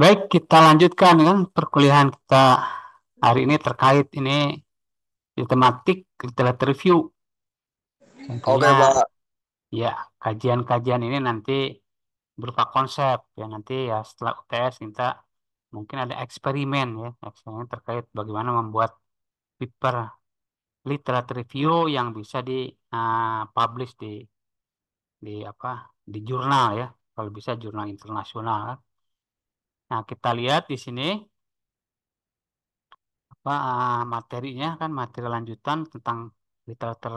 Baik, kita lanjutkan kan perkuliahan kita hari ini terkait ini di tematik literatur review. Oke, Tentunya Pak. ya kajian-kajian ini nanti berupa konsep ya nanti ya setelah UTS kita mungkin ada eksperimen ya eksperimen terkait bagaimana membuat paper literatur review yang bisa di publish di apa di jurnal ya kalau bisa jurnal internasional. Nah kita lihat di sini apa materinya kan materi lanjutan tentang literatur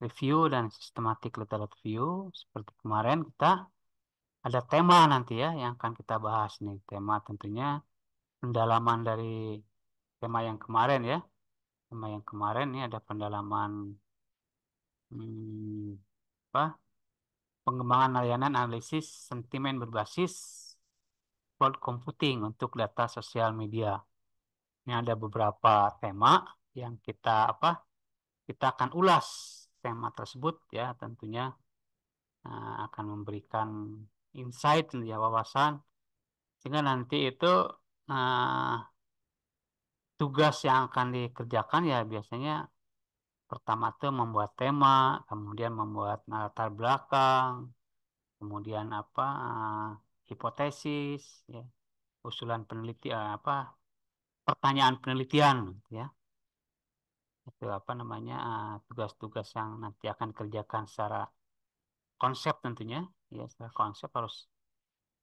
review dan sistematik literatur review. Seperti kemarin kita ada tema nanti ya yang akan kita bahas nih. Tema tentunya pendalaman dari tema yang kemarin ya. Tema yang kemarin ini ada pendalaman hmm, apa? Pengembangan layanan analisis sentimen berbasis cloud computing untuk data sosial media. Ini ada beberapa tema yang kita kita akan ulas tema tersebut ya tentunya akan memberikan insight ya wawasan sehingga nanti itu eh, tugas yang akan dikerjakan ya biasanya pertama tuh membuat tema, kemudian membuat latar belakang, kemudian hipotesis, ya, usulan penelitian pertanyaan penelitian, ya itu apa namanya tugas-tugas yang nanti akan dikerjakan secara konsep tentunya, ya secara konsep harus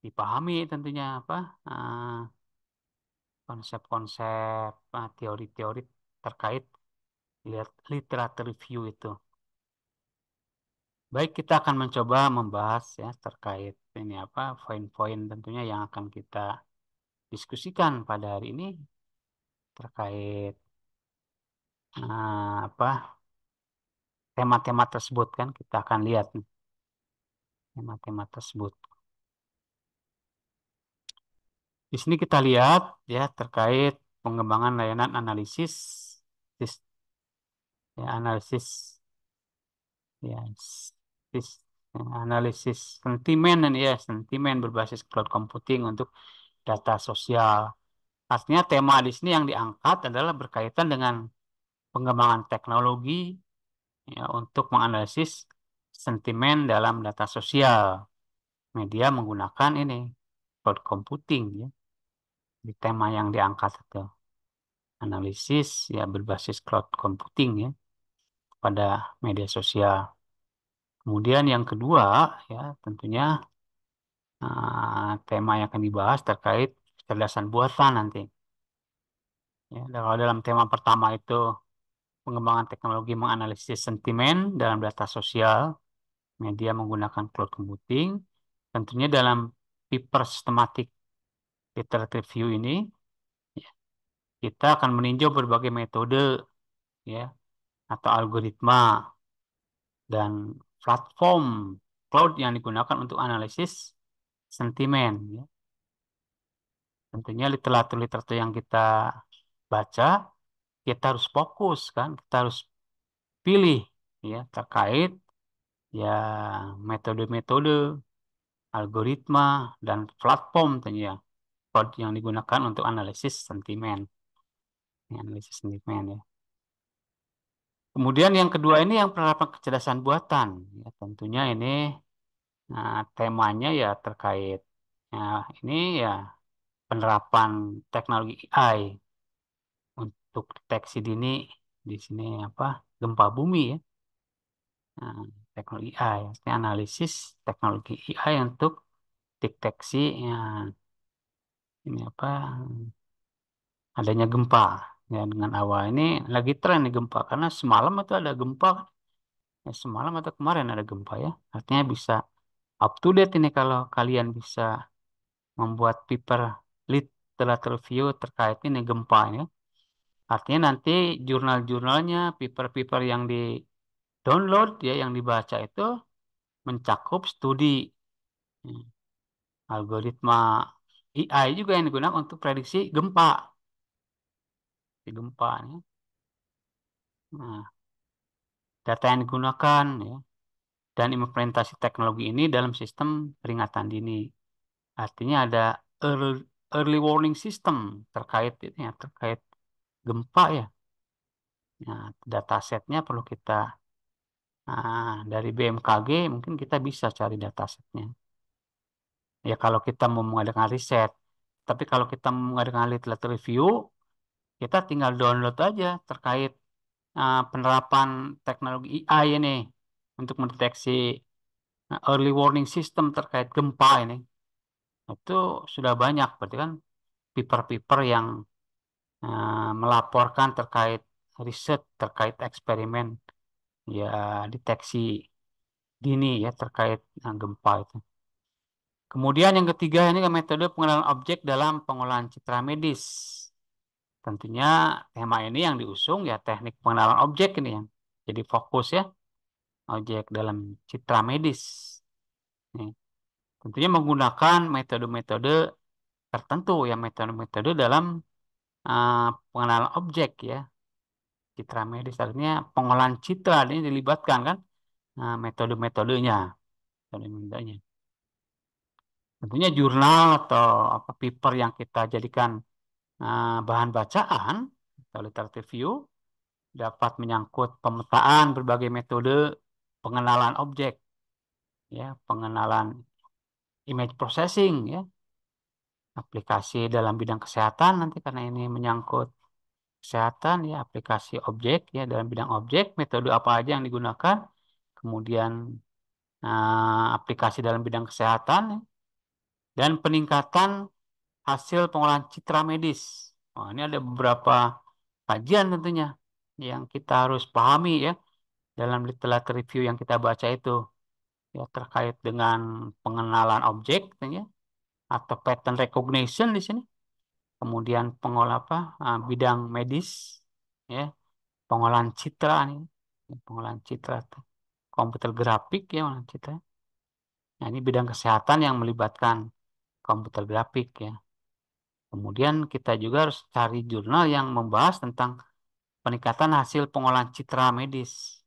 dipahami tentunya eh, konsep-konsep teori-teori terkait literatur review itu. Baik, kita akan mencoba membahas ya terkait ini poin-poin tentunya yang akan kita diskusikan pada hari ini terkait apa tema-tema tersebut kan kita akan lihat nih, tema-tema tersebut. Di sini kita lihat ya terkait pengembangan layanan analisis sis- ya, ya sis- analisis sentimen dan ya sentimen berbasis cloud computing untuk data sosial. Artinya tema di sini yang diangkat adalah berkaitan dengan pengembangan teknologi ya, untuk menganalisis sentimen dalam data sosial. Media menggunakan ini cloud computing ya di tema yang diangkat itu. Analisis ya berbasis cloud computing ya pada media sosial. Kemudian yang kedua ya tentunya tema yang akan dibahas terkait kecerdasan buatan nanti. Ya, kalau dalam tema pertama itu pengembangan teknologi menganalisis sentimen dalam data sosial, media menggunakan cloud computing. Tentunya dalam paper systematic literature review ini, ya, kita akan meninjau berbagai metode ya atau algoritma dan platform cloud yang digunakan untuk analisis sentimen. Ya. Tentunya literatur-literatur yang kita baca, kita harus fokus kan, kita harus pilih ya terkait ya metode-metode algoritma, dan platform tentunya cloud yang digunakan untuk analisis sentimen. Ini analisis sentimen ya. Kemudian yang kedua ini yang penerapan kecerdasan buatan. Ya, tentunya ini temanya ya terkait ya, ini ya penerapan teknologi AI untuk deteksi dini di sini gempa bumi ya. Nah, teknologi AI, artinya analisis teknologi AI untuk deteksi ya, ini adanya gempa. Ya, dengan awal ini lagi tren nih gempa karena semalam itu ada gempa. Ya, semalam atau kemarin ada gempa ya. Artinya bisa up to date ini kalau kalian bisa membuat paper literature review terkait ini gempa ya. Artinya nanti jurnal-jurnalnya, paper-paper yang di download ya, yang dibaca itu mencakup studi ya, algoritma AI juga yang digunakan untuk prediksi gempa, di gempa ya. Nah, data yang digunakan ya, dan implementasi teknologi ini dalam sistem peringatan dini. Artinya ada early, early warning system terkait ini ya, terkait gempa ya. Nah, datasetnya perlu kita dari BMKG mungkin kita bisa cari datasetnya. Ya kalau kita mau mengadakan riset. Tapi kalau kita mau mengadakan literatur review, kita tinggal download aja terkait penerapan teknologi AI ini untuk mendeteksi early warning system terkait gempa ini. Itu sudah banyak, berarti kan paper-paper yang melaporkan terkait riset, terkait eksperimen, ya deteksi dini ya terkait gempa itu. Kemudian yang ketiga ini kan metode pengenalan objek dalam pengolahan citra medis. Tentunya tema ini yang diusung ya teknik pengenalan objek ini yang jadi fokus ya, objek dalam citra medis. Nih, tentunya menggunakan metode-metode tertentu ya, metode-metode dalam uh, pengenalan objek ya, citra medis artinya pengolahan citra ini dilibatkan kan, metode-metodenya, metode-metodenya. Tentunya jurnal atau apa paper yang kita jadikan bahan bacaan atau literatur review dapat menyangkut pemetaan berbagai metode pengenalan objek, ya, pengenalan image processing, ya, aplikasi dalam bidang kesehatan nanti karena ini menyangkut kesehatan, ya, aplikasi objek, ya, dalam bidang objek, metode apa aja yang digunakan, kemudian aplikasi dalam bidang kesehatan, ya, dan peningkatan hasil pengolahan citra medis. Oh, ini ada beberapa kajian tentunya yang kita harus pahami ya dalam literatur review yang kita baca itu ya terkait dengan pengenalan objek ya, atau pattern recognition di sini. Kemudian pengolah apa bidang medis ya, pengolahan citra nih, pengolahan citra tuh. Komputer grafik ya pengolahan citra. Nah, ini bidang kesehatan yang melibatkan komputer grafik ya. Kemudian kita juga harus cari jurnal yang membahas tentang peningkatan hasil pengolahan citra medis.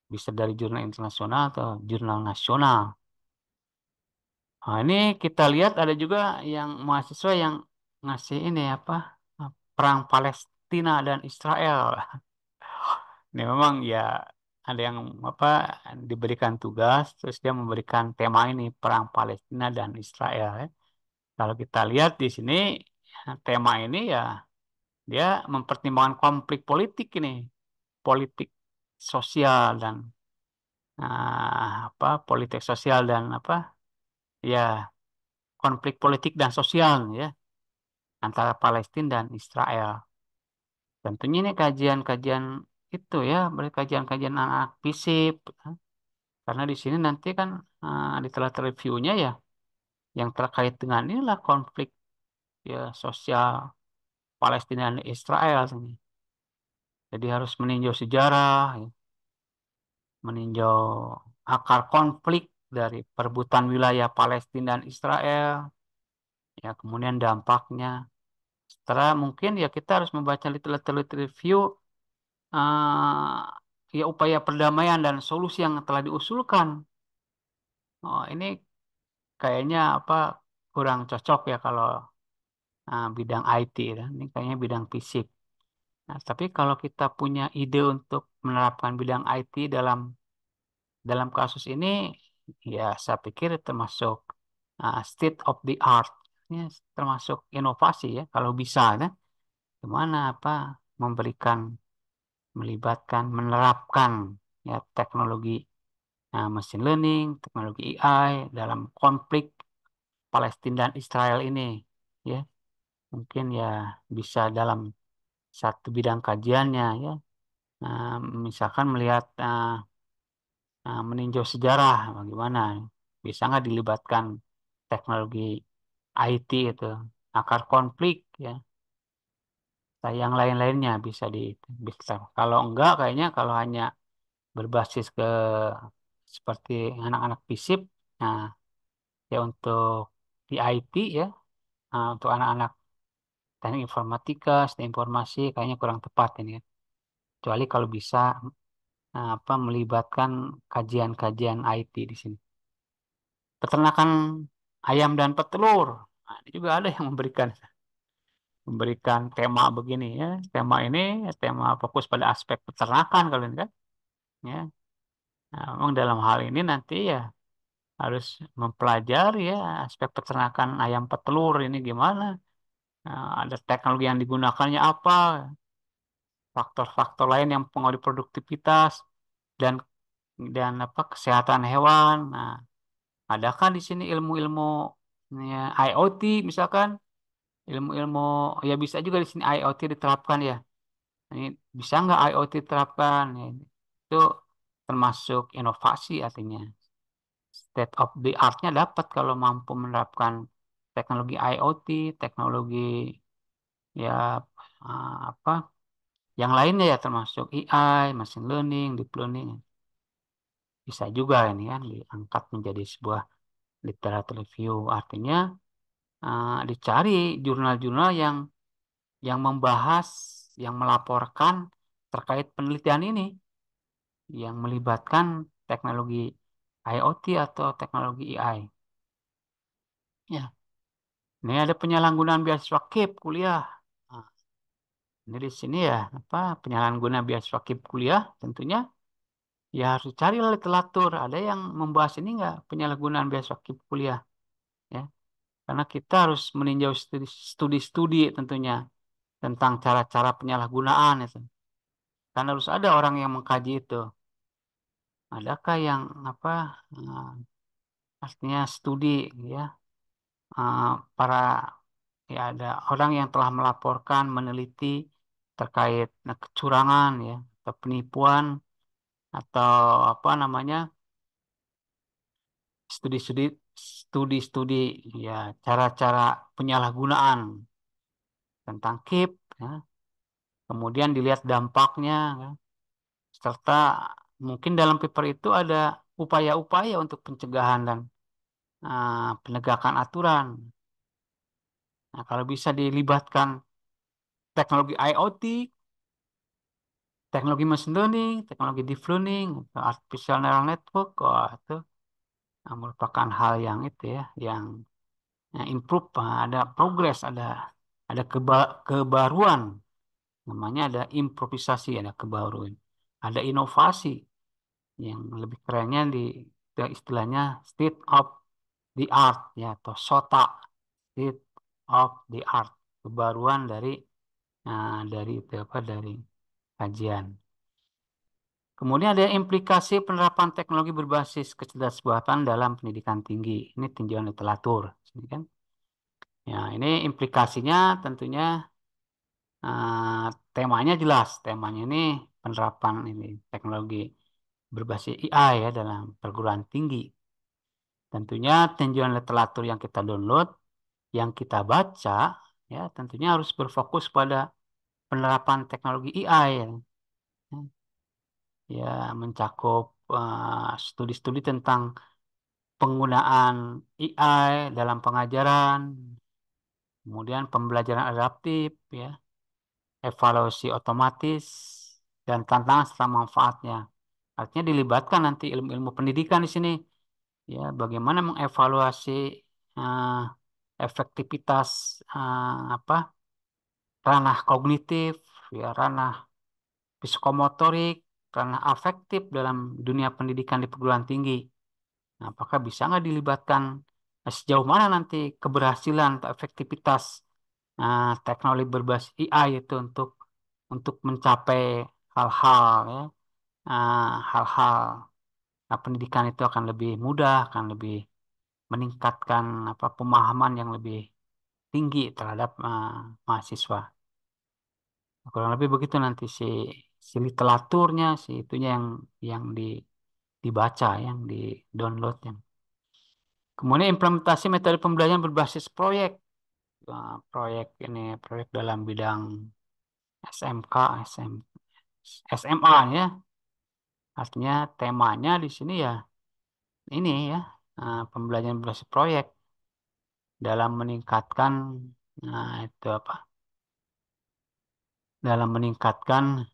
Bisa dari jurnal internasional atau jurnal nasional. Nah, ini kita lihat ada juga yang mahasiswa yang ngasih ini apa perang Palestina dan Israel. Ini memang ya ada yang apa diberikan tugas terus dia memberikan tema ini perang Palestina dan Israel. Ya. Kalau kita lihat di sini tema ini ya dia mempertimbangkan konflik politik ini, politik sosial dan apa politik sosial dan apa ya konflik politik dan sosial ya antara Palestina dan Israel. Tentunya ini kajian-kajian itu ya, kajian-kajian anak FISIP. Karena di sini nanti kan di telah reviewnya ya, yang terkait dengan inilah konflik ya sosial Palestina dan Israel. Jadi harus meninjau sejarah, ya, meninjau akar konflik dari perebutan wilayah Palestina dan Israel, ya kemudian dampaknya. Setelah mungkin ya kita harus membaca literatur review ya upaya perdamaian dan solusi yang telah diusulkan. Oh, ini kayaknya apa kurang cocok ya kalau bidang IT ya. Ini kayaknya bidang fisik. Nah, tapi kalau kita punya ide untuk menerapkan bidang IT dalam dalam kasus ini, ya saya pikir termasuk state of the art, ya, termasuk inovasi ya kalau bisa ya. Gimana apa memberikan melibatkan menerapkan ya teknologi machine learning, teknologi AI dalam konflik Palestina dan Israel ini, ya mungkin ya bisa dalam satu bidang kajiannya ya, Nah, misalkan melihat meninjau sejarah bagaimana, bisa nggak dilibatkan teknologi IT itu, akar konflik ya, yang lain-lainnya bisa. Kalau enggak kayaknya kalau hanya berbasis ke seperti anak-anak FISIP, nah ya untuk di IT ya, untuk anak-anak teknik informatika, sistem informasi kayaknya kurang tepat ini ya. Kecuali kalau bisa apa melibatkan kajian-kajian IT di sini. Peternakan ayam dan petelur. Nah, juga ada yang memberikan tema begini ya. Tema ini tema fokus pada aspek peternakan kalau ini kan. Ya. Nah, memang dalam hal ini nanti ya harus mempelajari ya aspek peternakan ayam petelur ini gimana. Nah, ada teknologi yang digunakannya apa, faktor-faktor lain yang mempengaruhi produktivitas dan apa kesehatan hewan. Nah, adakah di sini ilmu-ilmu ya, IoT misalkan, ilmu-ilmu ya bisa juga di sini IoT diterapkan ya. Ini bisa nggak IoT diterapkan? Ya, itu termasuk inovasi artinya. State of the art-nya dapat kalau mampu menerapkan teknologi IoT, teknologi ya apa yang lainnya ya termasuk AI, machine learning, deep learning. Bisa juga ini kan diangkat menjadi sebuah literatur review. Artinya dicari jurnal-jurnal yang membahas, yang melaporkan terkait penelitian ini yang melibatkan teknologi IoT atau teknologi AI. Ya, ini ada penyalahgunaan beasiswa KIP kuliah. Nah, ini di sini ya apa penyalahgunaan beasiswa KIP kuliah tentunya ya harus dicari literatur. Ada yang membahas ini nggak penyalahgunaan beasiswa KIP kuliah? Ya, karena kita harus meninjau studi-studi tentunya tentang cara-cara penyalahgunaan itu. Kan harus ada orang yang mengkaji itu. Adakah yang apa artinya studi ya eh, para ya ada orang yang telah melaporkan meneliti terkait kecurangan ya atau penipuan atau apa namanya studi-studi ya cara-cara penyalahgunaan tentang KIP ya. Kemudian dilihat dampaknya ya. Serta mungkin dalam paper itu ada upaya-upaya untuk pencegahan dan penegakan aturan. Nah, kalau bisa dilibatkan teknologi IoT, teknologi machine learning, teknologi deep learning, atau artificial neural network, wah, itu merupakan hal yang itu ya, yang improve, ada progress, ada kebaruan, namanya ada improvisasi, ada kebaruan, ada inovasi, yang lebih kerennya istilahnya state of the art ya atau SOTA, state of the art, kebaruan dari itu apa dari kajian. Kemudian ada implikasi penerapan teknologi berbasis kecerdasan buatan dalam pendidikan tinggi. Ini tinjauan literatur, ini kan. Ya, ini implikasinya tentunya eh, temanya jelas. Temanya ini penerapan ini teknologi berbasis AI ya dalam perguruan tinggi. Tentunya tinjauan literatur yang kita download, yang kita baca, ya tentunya harus berfokus pada penerapan teknologi AI ya. Ya, mencakup studi-studi tentang penggunaan AI dalam pengajaran, kemudian pembelajaran adaptif, ya, evaluasi otomatis, dan tantangan serta manfaatnya. Artinya dilibatkan nanti ilmu-ilmu pendidikan di sini, ya, bagaimana mengevaluasi eh, efektivitas apa ranah kognitif, ya, ranah psikomotorik, ranah afektif dalam dunia pendidikan di perguruan tinggi. Nah, apakah bisa nggak dilibatkan sejauh mana nanti keberhasilan atau efektivitas teknologi berbasis AI itu untuk mencapai hal-hal ya hal-hal pendidikan itu akan lebih mudah, akan lebih meningkatkan apa pemahaman yang lebih tinggi terhadap mahasiswa. Kurang lebih begitu nanti si literaturnya, si itunya yang dibaca, yang di download yang. Kemudian implementasi metode pembelajaran berbasis proyek. Proyek ini proyek dalam bidang SMK, SMA ya. Artinya temanya di sini ya ini ya pembelajaran berbasis proyek dalam meningkatkan itu apa? Dalam meningkatkan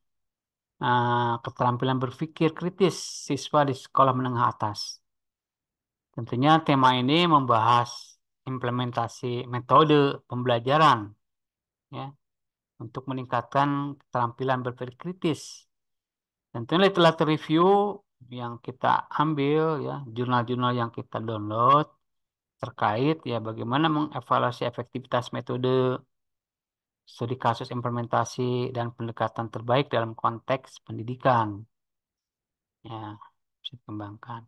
keterampilan berpikir kritis siswa di sekolah menengah atas. Tentunya tema ini membahas implementasi metode pembelajaran ya untuk meningkatkan keterampilan berpikir kritis. Tentunya literatur review yang kita ambil ya, jurnal-jurnal yang kita download terkait ya bagaimana mengevaluasi efektivitas metode, studi kasus implementasi dan pendekatan terbaik dalam konteks pendidikan. Ya, bisa dikembangkan.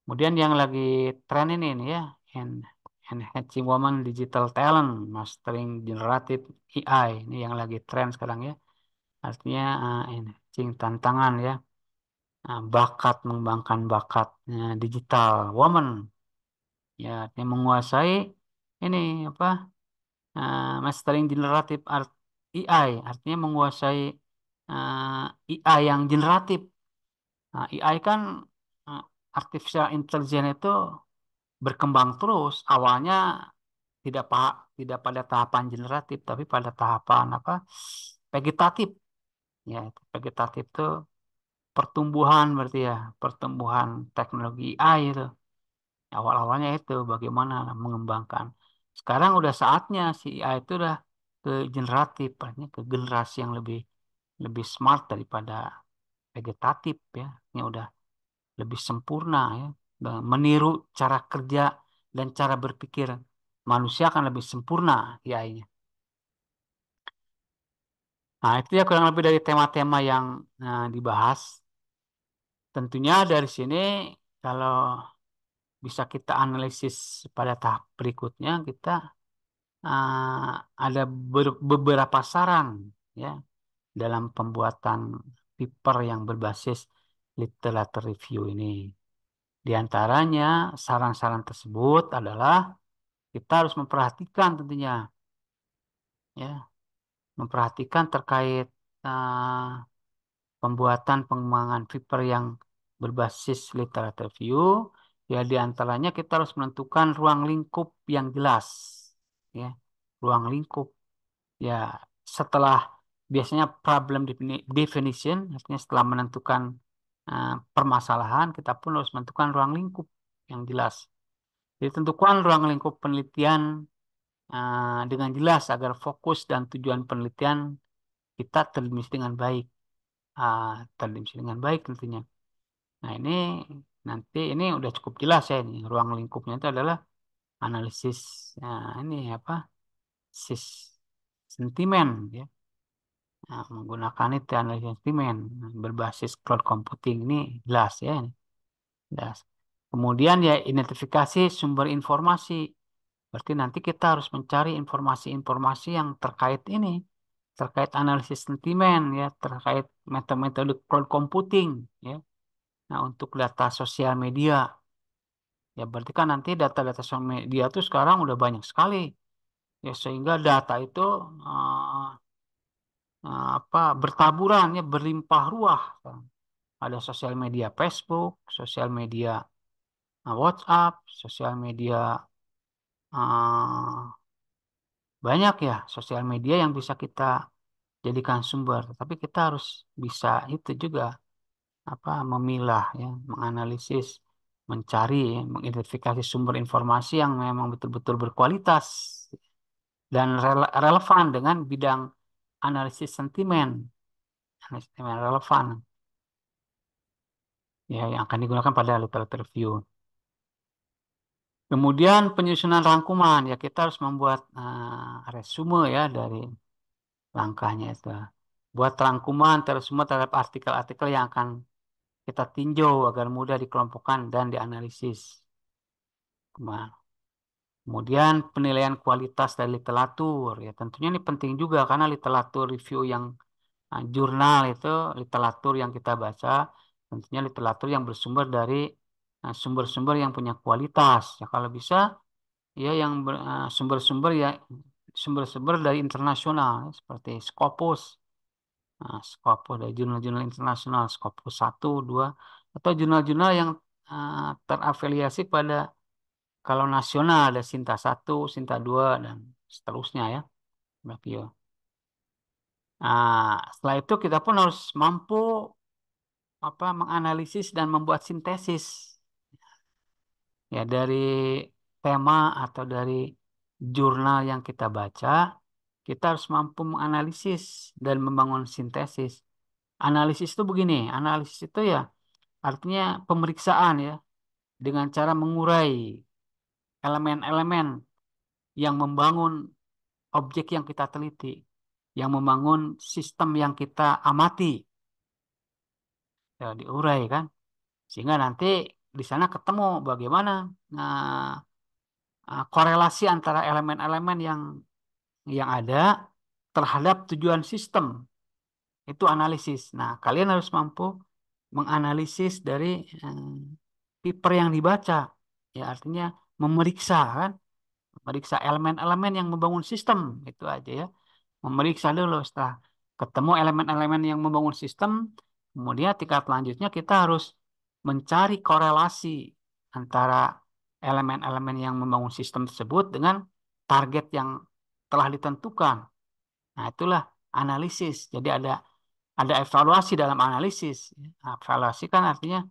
Kemudian yang lagi tren ini nih ya, en- Enhancing Women Digital Talent, Mastering Generative AI. Ini yang lagi tren sekarang ya. Artinya enhancing tantangan ya. Bakat, mengembangkan bakat digital woman. Ya, artinya menguasai ini apa? Mastering Generative Art AI. Artinya menguasai AI yang generatif. Nah, AI kan eh, artificial intelligence itu berkembang terus. Awalnya tidak pada tahapan generatif, tapi pada tahapan apa? Vegetatif. Ya, vegetatif itu pertumbuhan berarti ya, pertumbuhan teknologi AI itu. Awal-awalnya itu bagaimana mengembangkan. Sekarang udah saatnya si AI itu udah ke generatif, artinya ke generasi yang lebih lebih smart daripada vegetatif ya. Ini udah lebih sempurna ya. Dan meniru cara kerja dan cara berpikir manusia akan lebih sempurna AI-nya. Nah, itu ya kurang lebih dari tema-tema yang dibahas. Tentunya dari sini kalau bisa kita analisis pada tahap berikutnya, kita ada beberapa saran ya dalam pembuatan paper yang berbasis literatur review ini. Di antaranya saran-saran tersebut adalah kita harus memperhatikan tentunya ya, memperhatikan terkait uh, pembuatan pengembangan paper yang berbasis literatur review. Ya, di antaranya kita harus menentukan ruang lingkup yang jelas. Ya, ruang lingkup. Ya, setelah biasanya problem definition, artinya setelah menentukan permasalahan, kita pun harus menentukan ruang lingkup yang jelas. Jadi tentukan ruang lingkup penelitian dengan jelas agar fokus dan tujuan penelitian kita terdefinisi dengan baik. Terdefinisi dengan baik tentunya. Nah ini nanti ini udah cukup jelas ya ini ruang lingkupnya itu adalah analisis ini apa sis sentimen ya. Nah, menggunakan itu analisis sentimen berbasis cloud computing ini jelas ya ini jelas. Kemudian ya identifikasi sumber informasi. Berarti nanti kita harus mencari informasi-informasi yang terkait ini, terkait analisis sentimen ya, terkait metode-metode cloud computing ya. Nah, untuk data sosial media ya berarti kan nanti data-data sosial media itu sekarang udah banyak sekali ya sehingga data itu eh, apa bertaburan ya berlimpah ruah. Ada sosial media Facebook, sosial media WhatsApp, sosial media eh, banyak ya sosial media yang bisa kita jadikan sumber. Tapi kita harus bisa itu juga apa memilah ya, menganalisis, mencari, ya, mengidentifikasi sumber informasi yang memang betul-betul berkualitas dan relevan dengan bidang analisis sentimen, analisis sentimen relevan ya yang akan digunakan pada literatur review. Kemudian penyusunan rangkuman ya kita harus membuat resume ya dari langkahnya itu. Buat rangkuman resume terhadap artikel-artikel yang akan kita tinjau agar mudah dikelompokkan dan dianalisis. Kemudian penilaian kualitas dari literatur ya tentunya ini penting juga karena literatur review yang jurnal itu literatur yang kita baca tentunya literatur yang bersumber dari sumber-sumber yang punya kualitas ya kalau bisa ya yang sumber-sumber ya sumber-sumber dari internasional ya, seperti Scopus. Nah, Scopus dari jurnal-jurnal internasional Scopus 1, 2 atau jurnal-jurnal yang terafiliasi pada kalau nasional ada Sinta 1, Sinta 2 dan seterusnya ya. Berarti ya. Nah, setelah itu kita pun harus mampu menganalisis dan membuat sintesis ya dari tema atau dari jurnal yang kita baca, kita harus mampu menganalisis dan membangun sintesis. Analisis itu begini, analisis itu ya artinya pemeriksaan ya, dengan cara mengurai elemen-elemen yang membangun objek yang kita teliti, yang membangun sistem yang kita amati, ya diurai kan, sehingga nanti di sana ketemu bagaimana nah, korelasi antara elemen-elemen yang ada terhadap tujuan sistem. Itu analisis. Nah, kalian harus mampu menganalisis dari eh, paper yang dibaca. Ya, artinya memeriksa kan, memeriksa elemen-elemen yang membangun sistem. Itu aja ya. Memeriksa dulu setelah ketemu elemen-elemen yang membangun sistem, kemudian tingkat selanjutnya kita harus mencari korelasi antara elemen-elemen yang membangun sistem tersebut dengan target yang telah ditentukan. Nah, itulah analisis. Jadi ada evaluasi dalam analisis. Nah, evaluasi kan artinya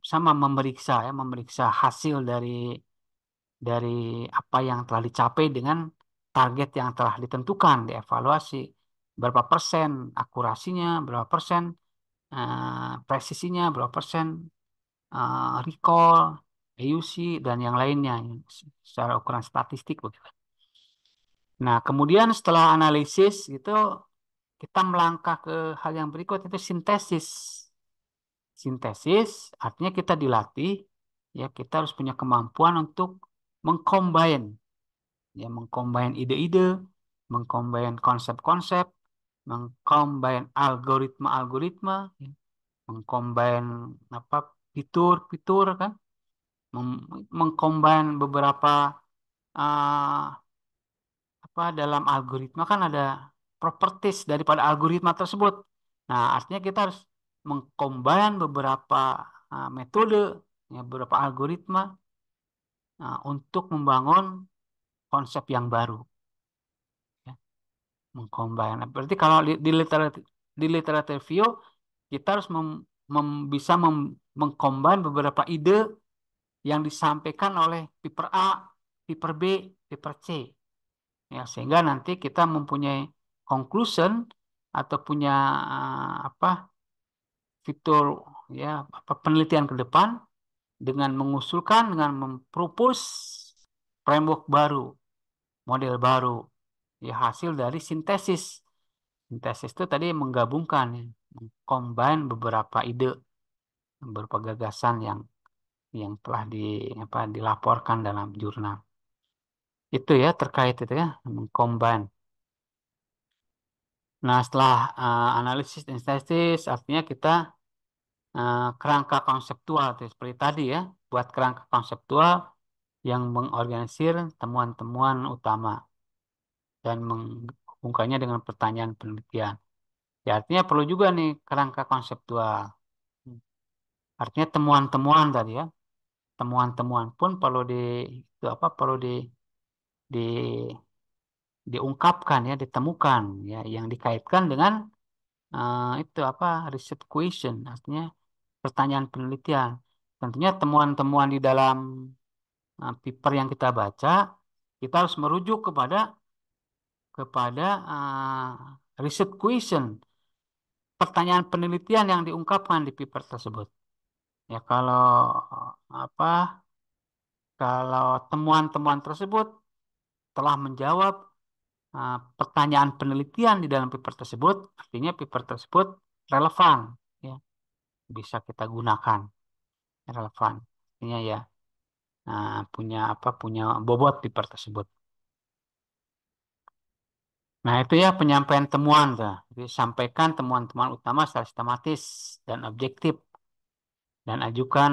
sama memeriksa ya, memeriksa hasil dari apa yang telah dicapai dengan target yang telah ditentukan, dievaluasi berapa persen akurasinya, berapa persen presisinya, berapa persen recall, AUC dan yang lainnya secara ukuran statistik begitu. Nah, kemudian setelah analisis itu kita melangkah ke hal yang berikut itu sintesis. Sintesis artinya kita dilatih ya kita harus punya kemampuan untuk mengcombine ya mengcombine ide-ide, mengcombine konsep-konsep, mengcombine algoritma-algoritma, ya, mengcombine apa fitur-fitur kan, mengcombine beberapa uh, apa dalam algoritma kan ada properties daripada algoritma tersebut. Nah, artinya kita harus mengcombine beberapa metode, ya, beberapa algoritma untuk membangun konsep yang baru. Ya. Mengcombine. Nah, berarti kalau di literatur view kita harus bisa mengcombine beberapa ide yang disampaikan oleh paper A, paper B, paper C. Ya, sehingga nanti kita mempunyai conclusion atau punya apa fitur ya apa penelitian ke depan dengan mengusulkan dengan mempropose framework baru, model baru, ya hasil dari sintesis. Sintesis itu tadi menggabungkan, ya, combine beberapa ide, beberapa gagasan yang telah dilaporkan dalam jurnal. Itu ya terkait itu ya, combine. Nah, setelah analisis dan sintesis, artinya kita kerangka konseptual, seperti tadi ya, buat kerangka konseptual yang mengorganisir temuan-temuan utama dan menghubungkannya dengan pertanyaan penelitian. Ya, artinya perlu juga nih kerangka konseptual. Artinya temuan-temuan tadi ya, temuan-temuan pun perlu itu apa perlu di diungkapkan ya, ditemukan ya, yang dikaitkan dengan itu apa research question, artinya pertanyaan penelitian. Tentunya temuan-temuan di dalam paper yang kita baca, kita harus merujuk kepada research question, pertanyaan penelitian yang diungkapkan di paper tersebut. Ya apa kalau temuan-temuan tersebut telah menjawab pertanyaan penelitian di dalam paper tersebut, artinya paper tersebut relevan, ya, bisa kita gunakan, relevan. Artinya ya punya bobot paper tersebut. Nah, itu ya penyampaian temuan tuh. Jadi sampaikan temuan-temuan utama secara sistematis dan objektif dan ajukan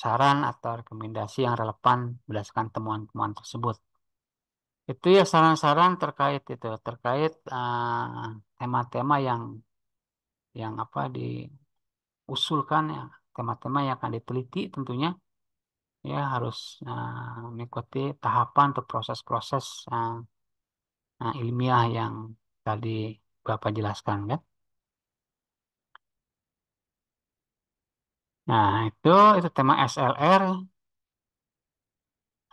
saran atau rekomendasi yang relevan berdasarkan temuan-temuan tersebut. Itu ya saran-saran terkait tema-tema yang apa diusulkan ya, tema-tema yang akan diteliti tentunya ya harus mengikuti tahapan atau proses-proses ilmiah yang tadi Bapak jelaskan kan. Nah, itu tema SLR.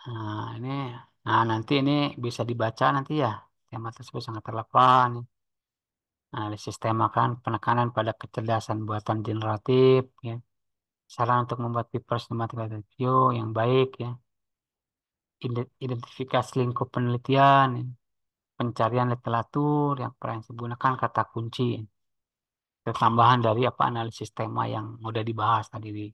Ini, nah nanti ini bisa dibaca nanti ya. Tema tersebut sangat relevan. Analisis tema kan penekanan pada kecerdasan buatan generatif, ya. Saran untuk membuat paper sistematik review yang baik, ya. Identifikasi lingkup penelitian, ya. Pencarian literatur yang prinsip gunakan kata kunci. Itu tambahan dari apa analisis tema yang udah dibahas tadi.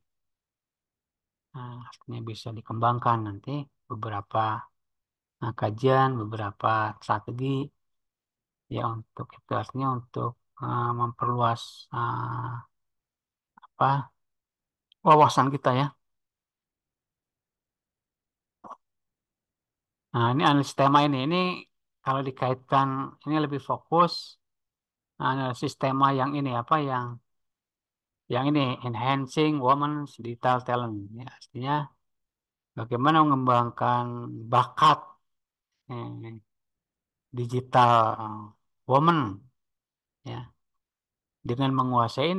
Artinya bisa dikembangkan nanti beberapa kajian, beberapa strategi ya untuk itu artinya untuk memperluas apa wawasan kita ya. Nah, ini analisis tema ini kalau dikaitkan ini lebih fokus analisis tema yang ini apa yang ini enhancing women's digital talent ya, artinya bagaimana mengembangkan bakat eh, digital woman ya dengan menguasai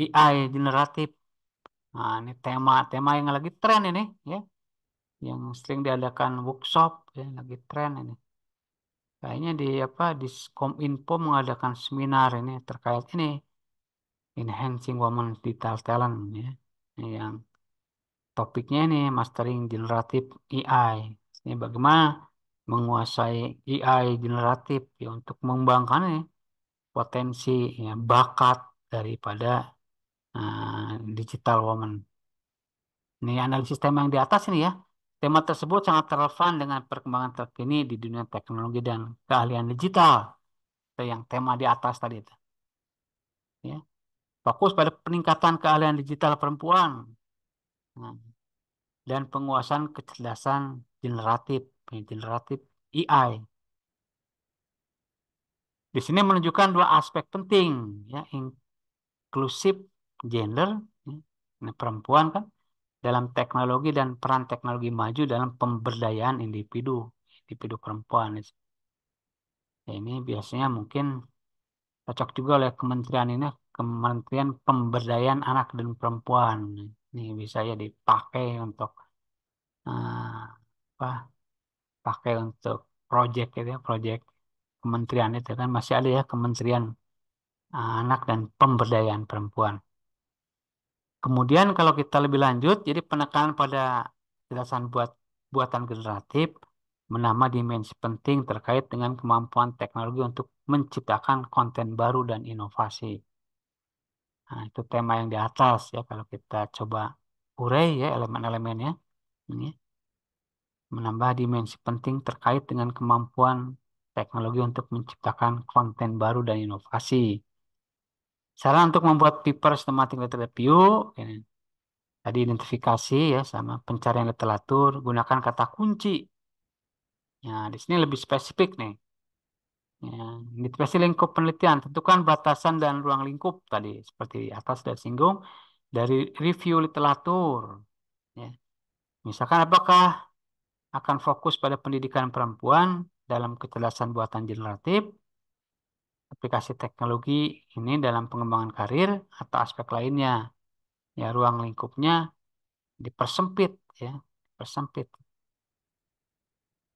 AI generatif. Nah, ini tema-tema yang lagi tren ini ya, yang sering diadakan workshop ya, lagi tren ini. Kayaknya di apa di Kominfo mengadakan seminar ini terkait ini enhancing women digital talent ya. Ini yang topiknya ini mastering generatif AI. Ini bagaimana menguasai AI generatif ya untuk mengembangkan ini potensi ya, bakat daripada digital woman. Ini analisis tema yang di atas ini ya. Tema tersebut sangat relevan dengan perkembangan terkini di dunia teknologi dan keahlian digital. Itu yang tema di atas tadi itu. Ya. Fokus pada peningkatan keahlian digital perempuan. Nah, dan penguasaan kecerdasan generatif, generatif AI. Di sini menunjukkan dua aspek penting, ya, inklusif gender, ya, ini perempuan kan, dalam teknologi dan peran teknologi maju dalam pemberdayaan individu, individu perempuan. Ya, ini biasanya mungkin cocok juga oleh kementerian ini, Kementerian Pemberdayaan Anak dan Perempuan. Ini bisa ya dipakai untuk apa? Pakai untuk proyek gitu ya, proyek kementerian itu kan masih ada ya Kementerian Anak dan Pemberdayaan Perempuan. Kemudian kalau kita lebih lanjut, jadi penekanan pada kecerdasan buatan generatif menambah dimensi penting terkait dengan kemampuan teknologi untuk menciptakan konten baru dan inovasi. Nah, itu tema yang di atas ya kalau kita coba urai ya elemen-elemennya ini menambah dimensi penting terkait dengan kemampuan teknologi untuk menciptakan konten baru dan inovasi. Saran untuk membuat paper systematic data review, ini. Tadi identifikasi ya sama pencarian literatur, gunakan kata kunci. Ya, di sini lebih spesifik nih. Ya, identifikasi lingkup penelitian, tentukan batasan dan ruang lingkup tadi seperti di atas sudah singgung dari review literatur. Ya. Misalkan apakah akan fokus pada pendidikan perempuan dalam kecerdasan buatan generatif, aplikasi teknologi ini dalam pengembangan karir atau aspek lainnya. Ya, ruang lingkupnya dipersempit ya, dipersempit.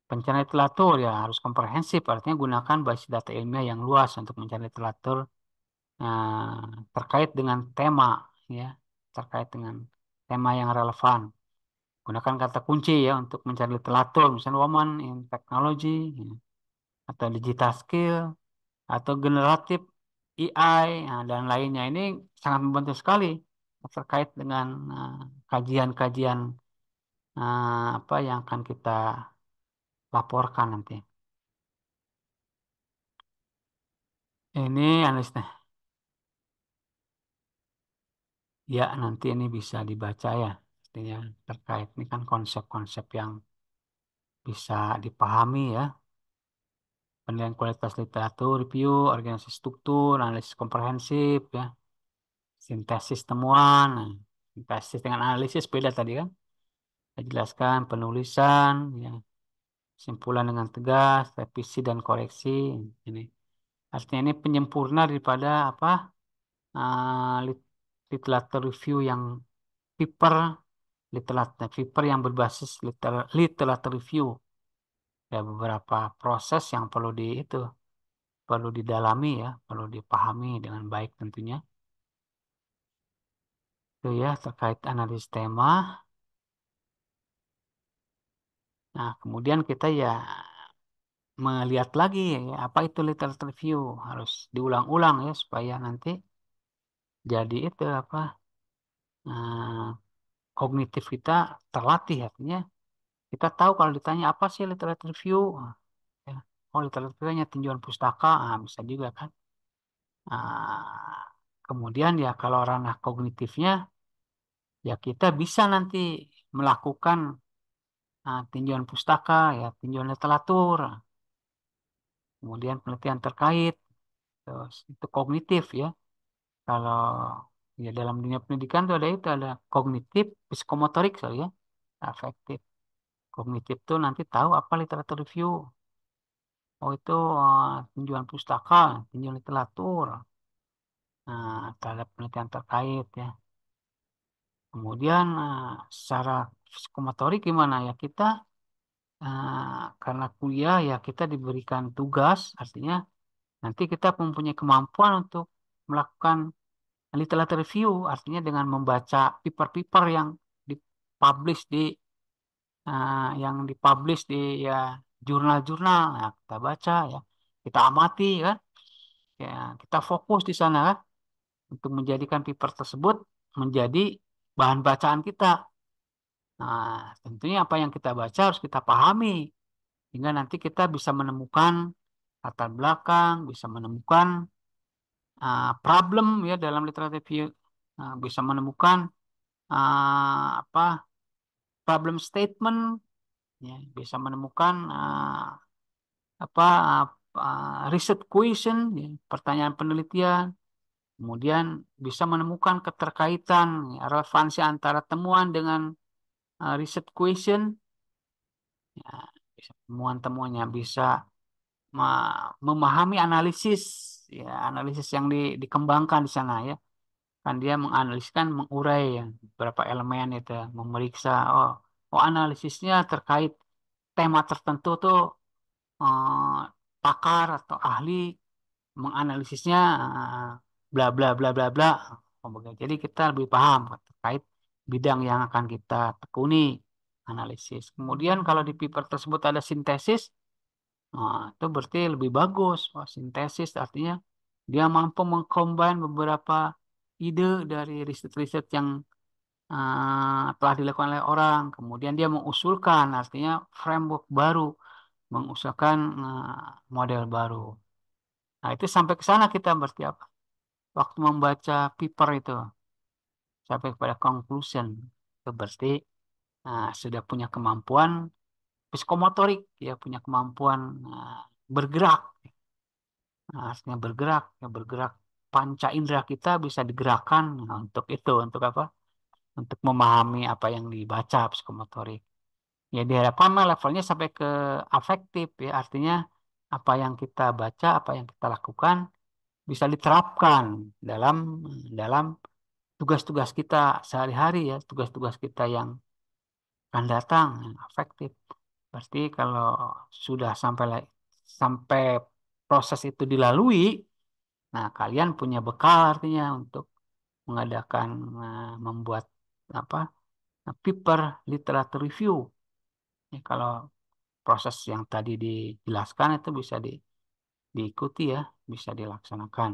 Pencarian literatur ya harus komprehensif, artinya gunakan basis data ilmiah yang luas untuk mencari literatur terkait dengan tema ya, terkait dengan tema yang relevan. Gunakan kata kunci ya untuk mencari literatur, misalnya woman in technology ya, atau digital skill atau generatif AI dan lainnya. Ini sangat membantu sekali terkait dengan kajian-kajian apa yang akan kita laporkan nanti. Ini analisnya. Ya, nanti ini bisa dibaca ya. Artinya terkait ini kan konsep-konsep yang bisa dipahami ya. Penilaian kualitas literatur, review, organisasi struktur, analisis komprehensif ya. Sintesis temuan. Nah, sintesis dengan analisis beda tadi kan. Saya jelaskan penulisan ya. Kesimpulan dengan tegas, revisi dan koreksi. Ini artinya ini penyempurna daripada apa? Literatur review yang paper literatur paper yang berbasis literatur review. Ada beberapa proses yang perlu didalami ya, perlu dipahami dengan baik tentunya. Itu ya terkait analisis tema. Nah, kemudian kita ya melihat lagi ya, apa itu literatur review. Harus diulang-ulang ya supaya nanti jadi itu apa kognitif kita terlatih artinya kita tahu kalau ditanya apa sih literatur review. Ya. Oh, literatur reviewnya tinjauan pustaka, bisa juga kan. Kemudian ya kalau ranah kognitifnya ya kita bisa nanti melakukan tinjauan pustaka ya tinjauan literatur, kemudian penelitian terkait. Terus itu kognitif ya. Kalau ya dalam dunia pendidikan tuh ada itu ada kognitif, psikomotorik sorry ya, afektif. Kognitif tuh nanti tahu apa literatur review. Oh itu tinjauan pustaka, tinjauan literatur. Terhadap penelitian terkait ya. Kemudian secara psikomotorik gimana ya kita karena kuliah ya kita diberikan tugas, artinya nanti kita mempunyai kemampuan untuk melakukan literatur review, artinya dengan membaca paper-paper dipublish di yang dipublish di ya jurnal-jurnal, ya kita baca ya, kita amati kan, ya kita fokus di sana kan, untuk menjadikan paper tersebut menjadi bahan bacaan kita. Nah, tentunya apa yang kita baca harus kita pahami, sehingga nanti kita bisa menemukan latar belakang, bisa menemukan problem ya dalam literatur review, bisa menemukan apa problem statement, ya, bisa menemukan apa research question, ya, pertanyaan penelitian, kemudian bisa menemukan keterkaitan, ya, relevansi antara temuan dengan research question, ya, bisa temuan-temuannya bisa memahami analisis, ya analisis yang dikembangkan di sana ya, kan dia menganaliskan mengurai ya, beberapa elemen itu memeriksa oh analisisnya terkait tema tertentu tuh eh, pakar atau ahli menganalisisnya bla bla bla bla bla. Oh, begitu. Jadi kita lebih paham terkait bidang yang akan kita tekuni analisis. Kemudian kalau di paper tersebut ada sintesis, itu berarti lebih bagus. Wah, sintesis artinya dia mampu mengcombine beberapa ide dari riset-riset yang telah dilakukan oleh orang. Kemudian dia mengusulkan, artinya framework baru, mengusulkan model baru. Nah, itu sampai ke sana kita berarti apa? Waktu membaca paper itu sampai kepada conclusion itu berarti sudah punya kemampuan psikomotorik, ya punya kemampuan bergerak. Nah, artinya bergerak, ya bergerak panca indera kita bisa digerakkan untuk itu, untuk apa? Untuk memahami apa yang dibaca psikomotorik. Ya diharapkan levelnya sampai ke afektif, ya artinya apa yang kita baca, apa yang kita lakukan bisa diterapkan dalam dalam tugas-tugas kita sehari-hari ya, tugas-tugas kita yang akan datang yang afektif. Berarti kalau sudah sampai proses itu dilalui, nah kalian punya bekal artinya untuk mengadakan membuat apa paper literatur review. Ya, kalau proses yang tadi dijelaskan itu bisa diikuti ya, bisa dilaksanakan.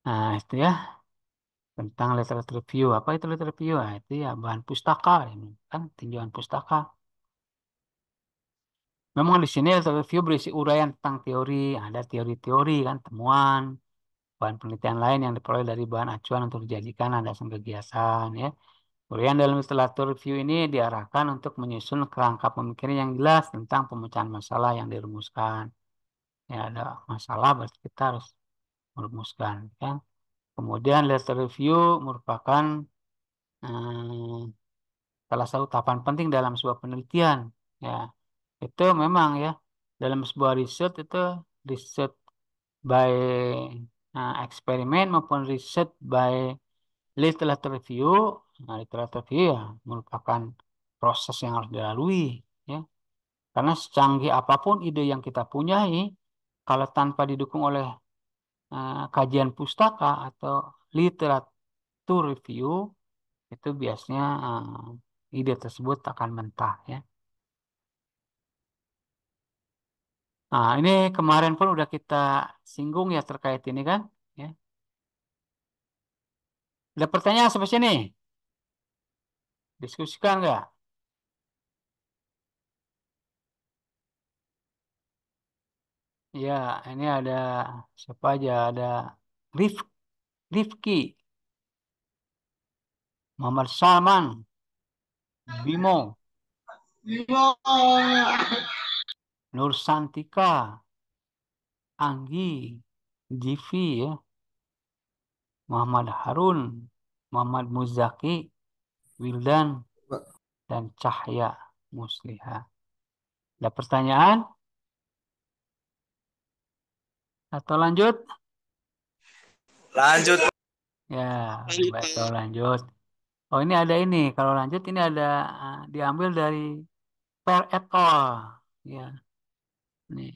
Nah, itu ya tentang literatur review. Apa itu literatur review? Nah, itu ya bahan pustaka ini kan tinjauan pustaka. Memang di sini literatur review berisi uraian tentang teori, ada teori-teori kan temuan, bahan penelitian lain yang diperoleh dari bahan acuan untuk dijadikan landasan kegiatan ya. Uraian dalam literatur review ini diarahkan untuk menyusun kerangka pemikiran yang jelas tentang pemecahan masalah yang dirumuskan. Ya ada masalah berarti kita harus merumuskan ya. Kemudian literatur review merupakan eh, salah satu tahapan penting dalam sebuah penelitian. Ya, itu memang ya dalam sebuah riset itu riset by eksperimen maupun riset by Literatur review, nah, literatur review ya merupakan proses yang harus dilalui, ya. Karena secanggih apapun ide yang kita punyai, kalau tanpa didukung oleh kajian pustaka atau literatur review, itu biasanya ide tersebut akan mentah, ya. Nah, ini kemarin pun udah kita singgung ya terkait ini kan, ya. Ada pertanyaan sampai sini? Diskusikan nggak? Ya, ini ada siapa aja? Ada Rif, Rifki, Muhammad Salman, Bimo, Nur Santika, Anggi, Jivi ya, Muhammad Harun, Muhammad Muzaki, Wildan, dan Cahya Musliha. Ada pertanyaan atau lanjut? Lanjut. Ya, baik kalau lanjut. Oh ini ada ini, kalau lanjut ini ada diambil dari Per et al. Ya, nih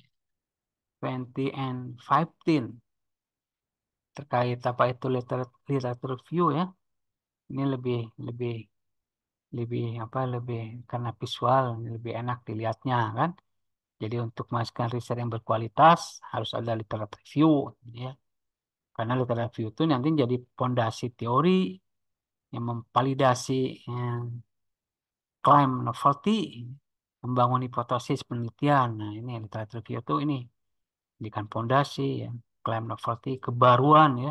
20 and 15 terkait apa itu literatur review ya. Ini lebih lebih lebih apa lebih karena visual lebih enak dilihatnya kan. Jadi untuk menghasilkan riset yang berkualitas harus ada literatur review ya. Karena literatur review itu nanti jadi pondasi teori yang memvalidasi eh, klaim novelty, membangun hipotesis penelitian. Nah, ini literatur review itu ini jadikan pondasi ya, klaim novelty, kebaruan ya,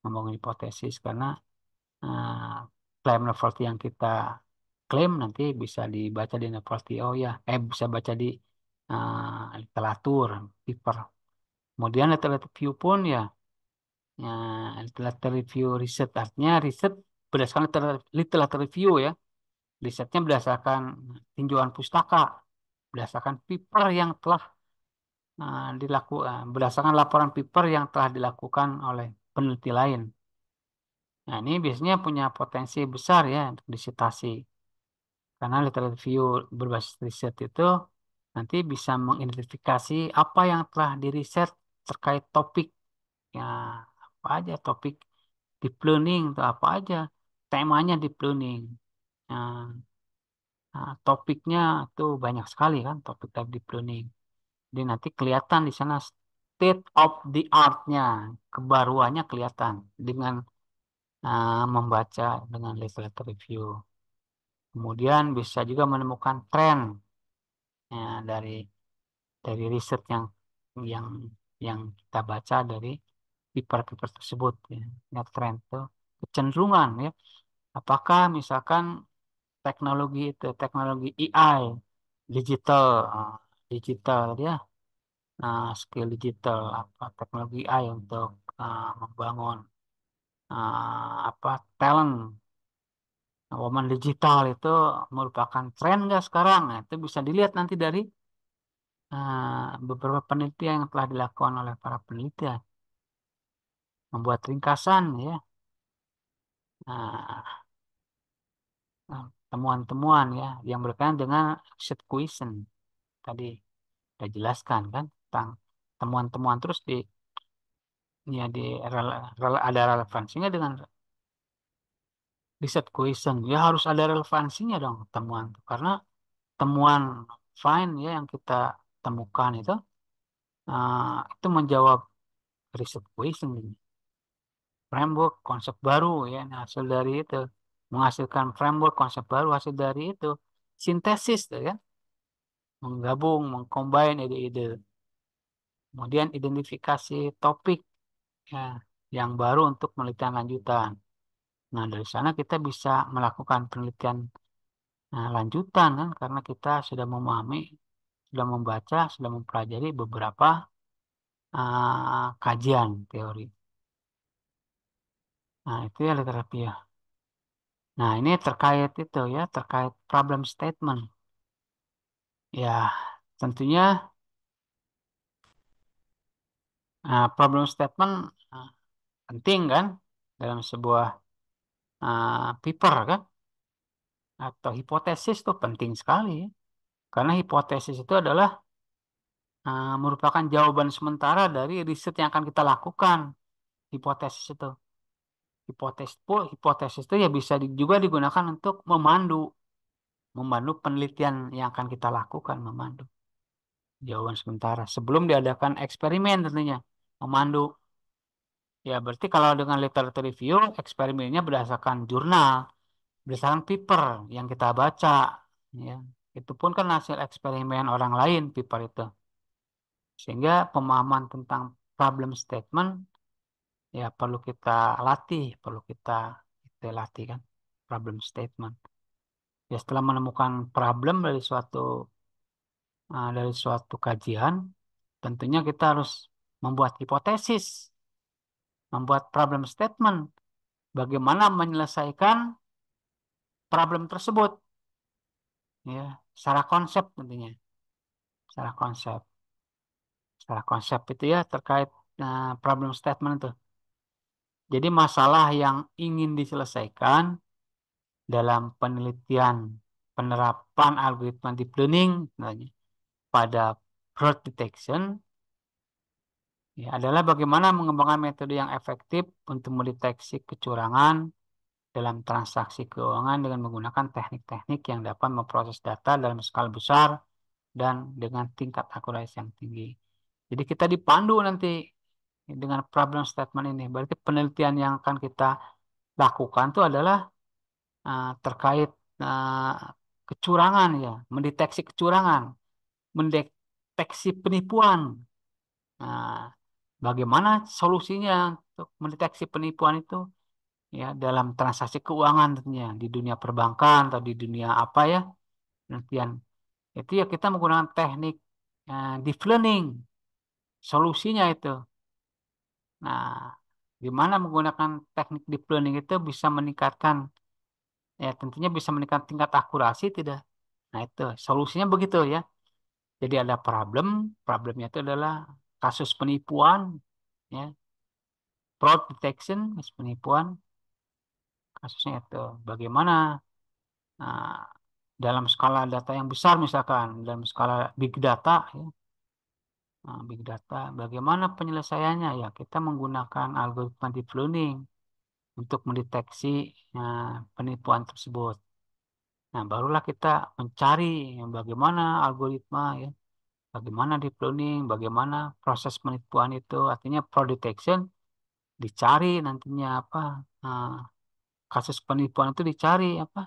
membangun hipotesis karena eh, klaim novelty yang kita klaim nanti bisa dibaca di novelty. Oh ya, bisa baca di literatur, paper. Kemudian literatur review pun ya, ya literatur review riset artinya riset berdasarkan literatur review ya. Risetnya berdasarkan tinjauan pustaka, berdasarkan paper yang telah dilakukan, berdasarkan laporan paper yang telah dilakukan oleh peneliti lain. Nah, ini biasanya punya potensi besar ya untuk disitasi. Karena literatur review berbasis riset itu nanti bisa mengidentifikasi apa yang telah diriset terkait topik. Ya, apa aja topik deep learning atau apa aja temanya deep learning. Nah, topiknya tuh banyak sekali kan topik dari deep learning. Jadi nanti kelihatan di sana state of the art-nya, kebaruannya kelihatan dengan membaca dengan literature review. Kemudian bisa juga menemukan tren ya, dari riset yang yang kita baca dari paper-paper tersebut ya. Ya, tren itu kecenderungan ya. Apakah misalkan teknologi AI digital digital ya skill digital apa teknologi AI untuk membangun apa talent woman digital itu merupakan tren nggak sekarang. Nah, itu bisa dilihat nanti dari beberapa penelitian yang telah dilakukan oleh para peneliti membuat ringkasan ya nah, temuan-temuan ya yang berkaitan dengan set question tadi sudah jelaskan kan tentang temuan-temuan terus ya ada relevansinya dengan riset question ya harus ada relevansinya dong temuan karena temuan find ya yang kita temukan itu menjawab riset question ini framework konsep baru ya nah, hasil dari itu menghasilkan framework konsep baru hasil dari itu sintesis tuh ya menggabung mengcombine ide-ide kemudian identifikasi topik ya yang baru untuk penelitian lanjutan. Nah, dari sana kita bisa melakukan penelitian lanjutan kan karena kita sudah memahami, sudah membaca, sudah mempelajari beberapa kajian teori. Nah, itu ya literatur ya. Nah, ini terkait itu ya, terkait problem statement. Ya, tentunya problem statement penting kan dalam sebuah paper kan, atau hipotesis itu penting sekali. Karena hipotesis itu adalah merupakan jawaban sementara dari riset yang akan kita lakukan. Hipotesis itu. Hipotesis itu ya bisa juga digunakan untuk memandu penelitian yang akan kita lakukan, memandu jawaban sementara sebelum diadakan eksperimen tentunya, memandu. Ya berarti kalau dengan literatur review, eksperimennya berdasarkan jurnal, berdasarkan paper yang kita baca, ya. Itu pun kan hasil eksperimen orang lain paper itu. Sehingga pemahaman tentang problem statement ya perlu kita latih, perlu kita latih kan problem statement. Ya setelah menemukan problem dari suatu kajian, tentunya kita harus membuat hipotesis, membuat problem statement, bagaimana menyelesaikan problem tersebut, ya, secara konsep tentunya, secara konsep, secara konsep itu ya terkait problem statement itu. Jadi masalah yang ingin diselesaikan dalam penelitian penerapan algoritma deep learning misalnya, pada fraud detection ya, adalah bagaimana mengembangkan metode yang efektif untuk mendeteksi kecurangan dalam transaksi keuangan dengan menggunakan teknik-teknik yang dapat memproses data dalam skala besar dan dengan tingkat akurasi yang tinggi. Jadi kita dipandu nanti dengan problem statement ini. Berarti penelitian yang akan kita lakukan itu adalah terkait uh, kecurangan ya, mendeteksi kecurangan, mendeteksi penipuan. Nah, bagaimana solusinya untuk mendeteksi penipuan itu ya dalam transaksi keuangan tentunya di dunia perbankan atau di dunia apa ya penelitian itu ya kita menggunakan teknik deep learning solusinya itu. Nah, gimana menggunakan teknik deep learning itu bisa meningkatkan ya tentunya bisa meningkatkan tingkat akurasi tidak? Nah, itu solusinya begitu ya. Jadi ada problemnya itu adalah kasus penipuan ya, fraud detection, kasus penipuan, kasusnya itu bagaimana nah, dalam skala data yang besar misalkan dalam skala big data ya. Nah, big data bagaimana penyelesaiannya ya kita menggunakan algoritma deep learning untuk mendeteksi penipuan tersebut. Nah, barulah kita mencari bagaimana algoritma ya, bagaimana deep learning, bagaimana proses penipuan itu. Artinya fraud detection dicari nantinya apa eh, kasus penipuan itu dicari apa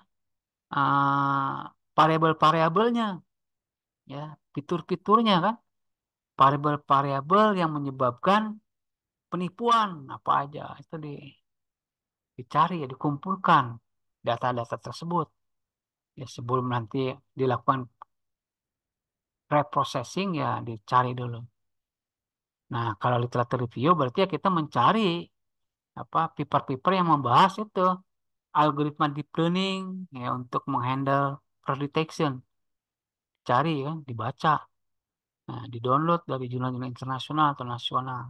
variabel-variabelnya ya, fitur-fiturnya kan, variabel-variabel yang menyebabkan penipuan apa aja itu dicari ya, dikumpulkan data-data tersebut ya sebelum nanti dilakukan reprocessing ya dicari dulu. Nah, kalau literatur review berarti ya kita mencari apa paper-paper yang membahas itu algoritma deep learning ya untuk menghandle fraud detection. Cari kan, dibaca, nah, di-download dari jurnal-jurnal internasional atau nasional.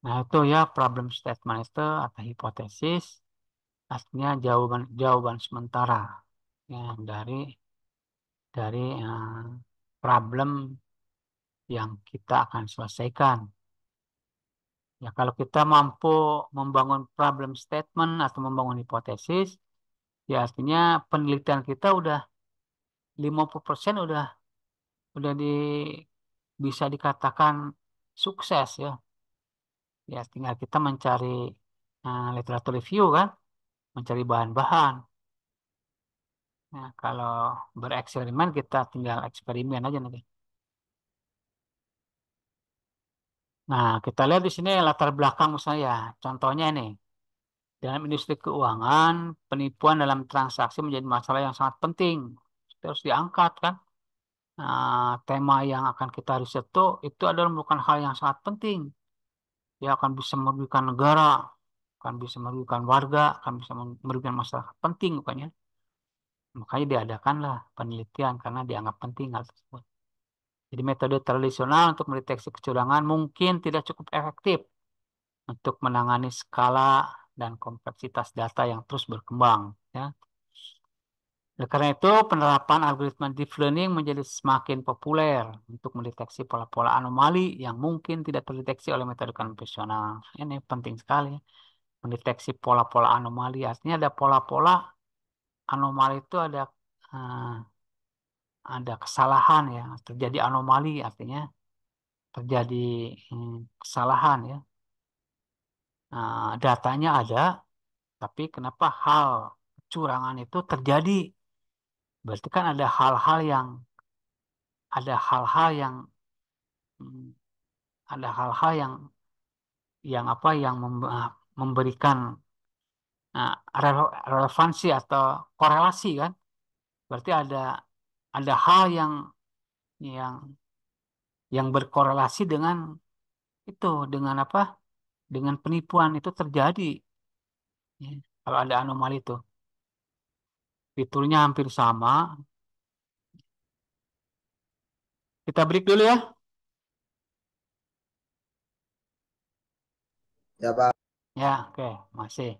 Nah, itu ya problem statement itu atau hipotesis artinya jawaban jawaban sementara ya dari problem yang kita akan selesaikan. Ya, kalau kita mampu membangun problem statement atau membangun hipotesis, ya artinya penelitian kita udah 50% udah bisa dikatakan sukses ya. Ya, tinggal kita mencari literatur review kan, mencari bahan-bahan. Nah, kalau bereksperimen kita tinggal eksperimen aja nanti. Nah, kita lihat di sini latar belakang saya. Contohnya ini, dalam industri keuangan, penipuan dalam transaksi menjadi masalah yang sangat penting. Terus diangkat kan. Nah, tema yang akan kita riset itu adalah merupakan hal yang sangat penting. Dia akan bisa merugikan negara, akan bisa merugikan warga, akan bisa merugikan masyarakat penting bukannya. Makanya diadakanlah penelitian karena dianggap penting hal tersebut. Jadi metode tradisional untuk mendeteksi kecurangan mungkin tidak cukup efektif untuk menangani skala dan kompleksitas data yang terus berkembang. Ya. Oleh karena itu, penerapan algoritma deep learning menjadi semakin populer untuk mendeteksi pola-pola anomali yang mungkin tidak terdeteksi oleh metode konvensional. Ini penting sekali, mendeteksi pola-pola anomali. Artinya ada pola-pola anomali itu eh, ada kesalahan ya, terjadi anomali artinya terjadi kesalahan ya. Datanya ada, tapi kenapa hal kecurangan itu terjadi? Berarti kan ada hal-hal yang hmm, ada hal-hal yang apa yang memberikan uh, relevansi atau korelasi kan? Berarti ada hal yang yang berkorelasi itu dengan apa? Dengan penipuan itu terjadi. Ya. Kalau ada anomali itu, fiturnya hampir sama. Kita break dulu ya. Ya, Pak. Ya, oke, masih.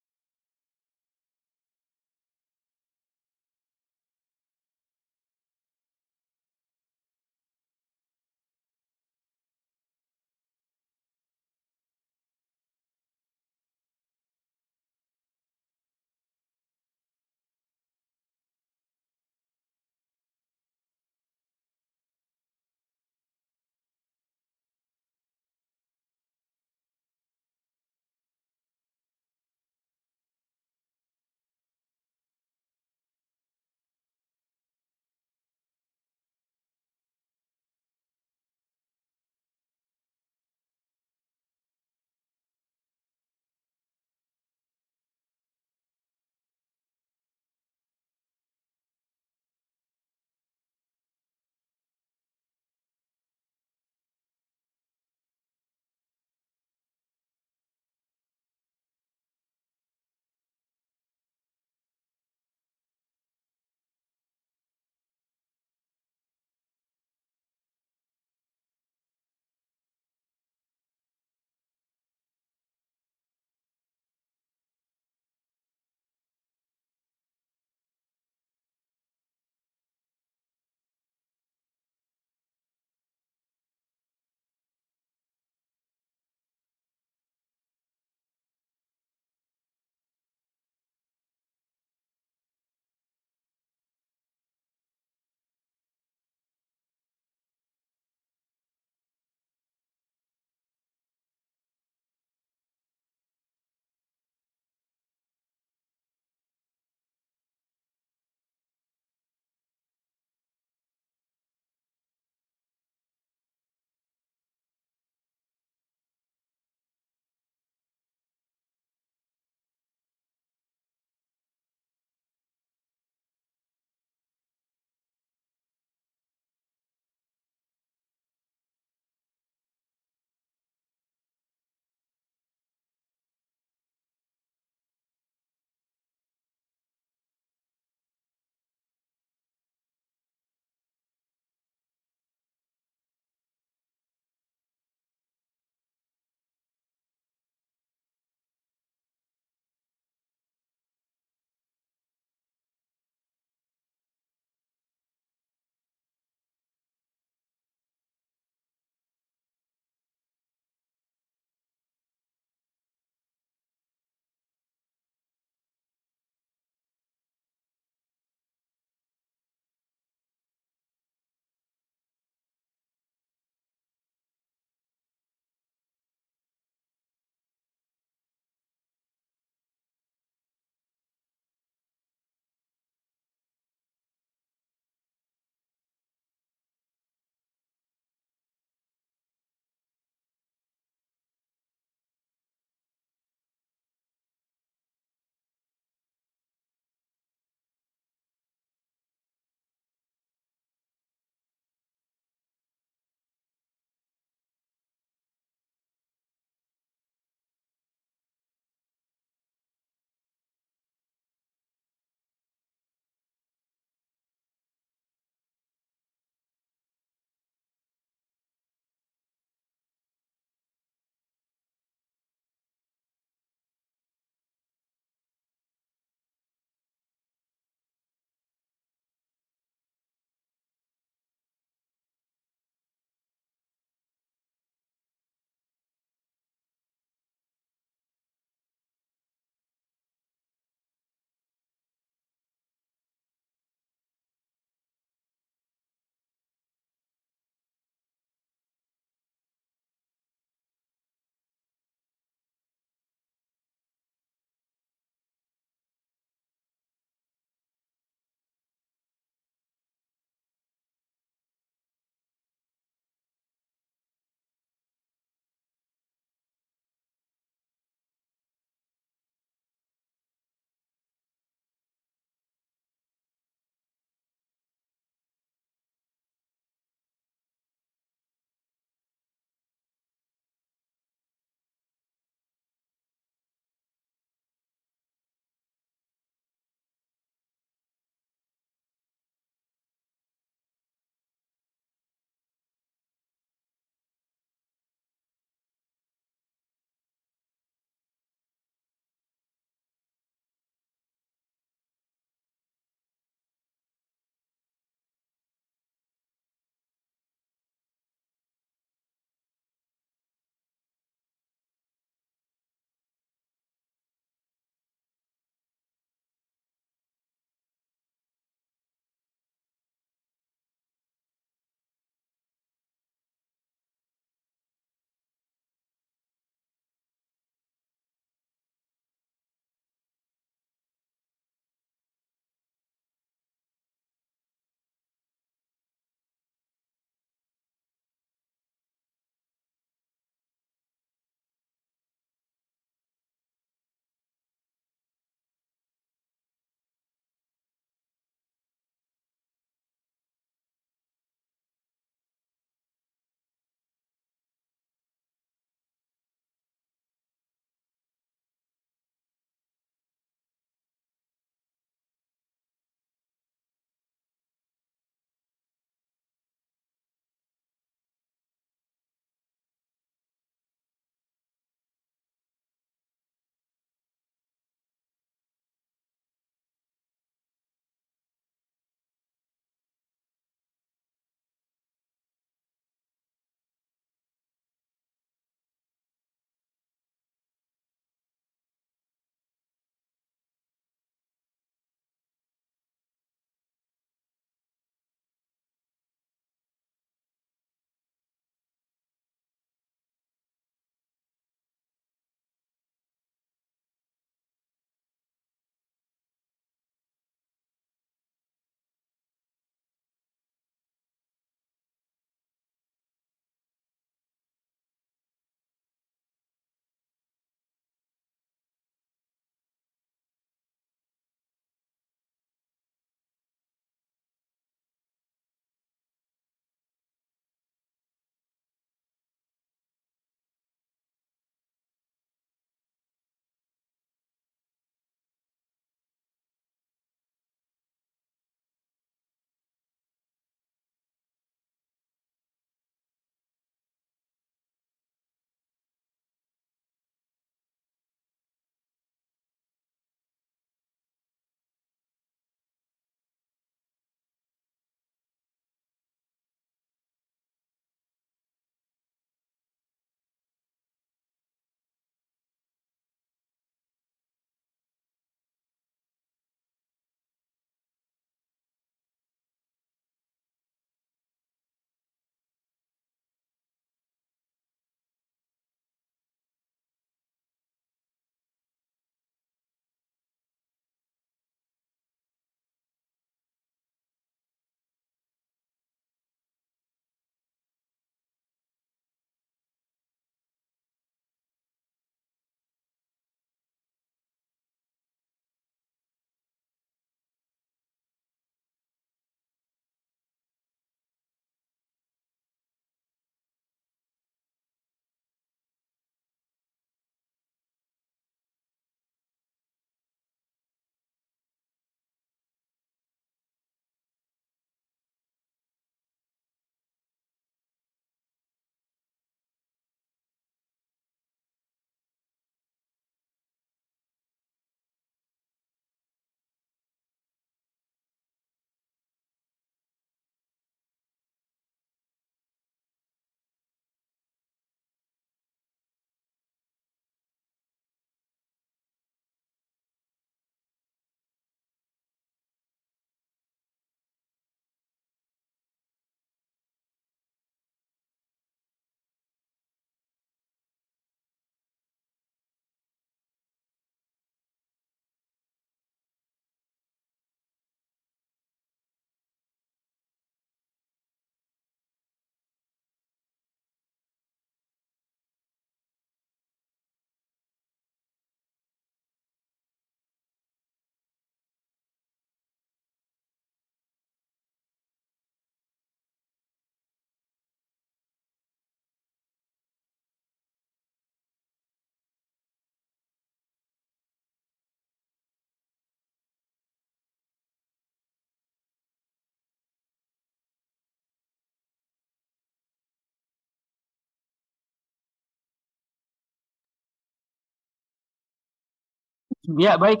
Ya, baik.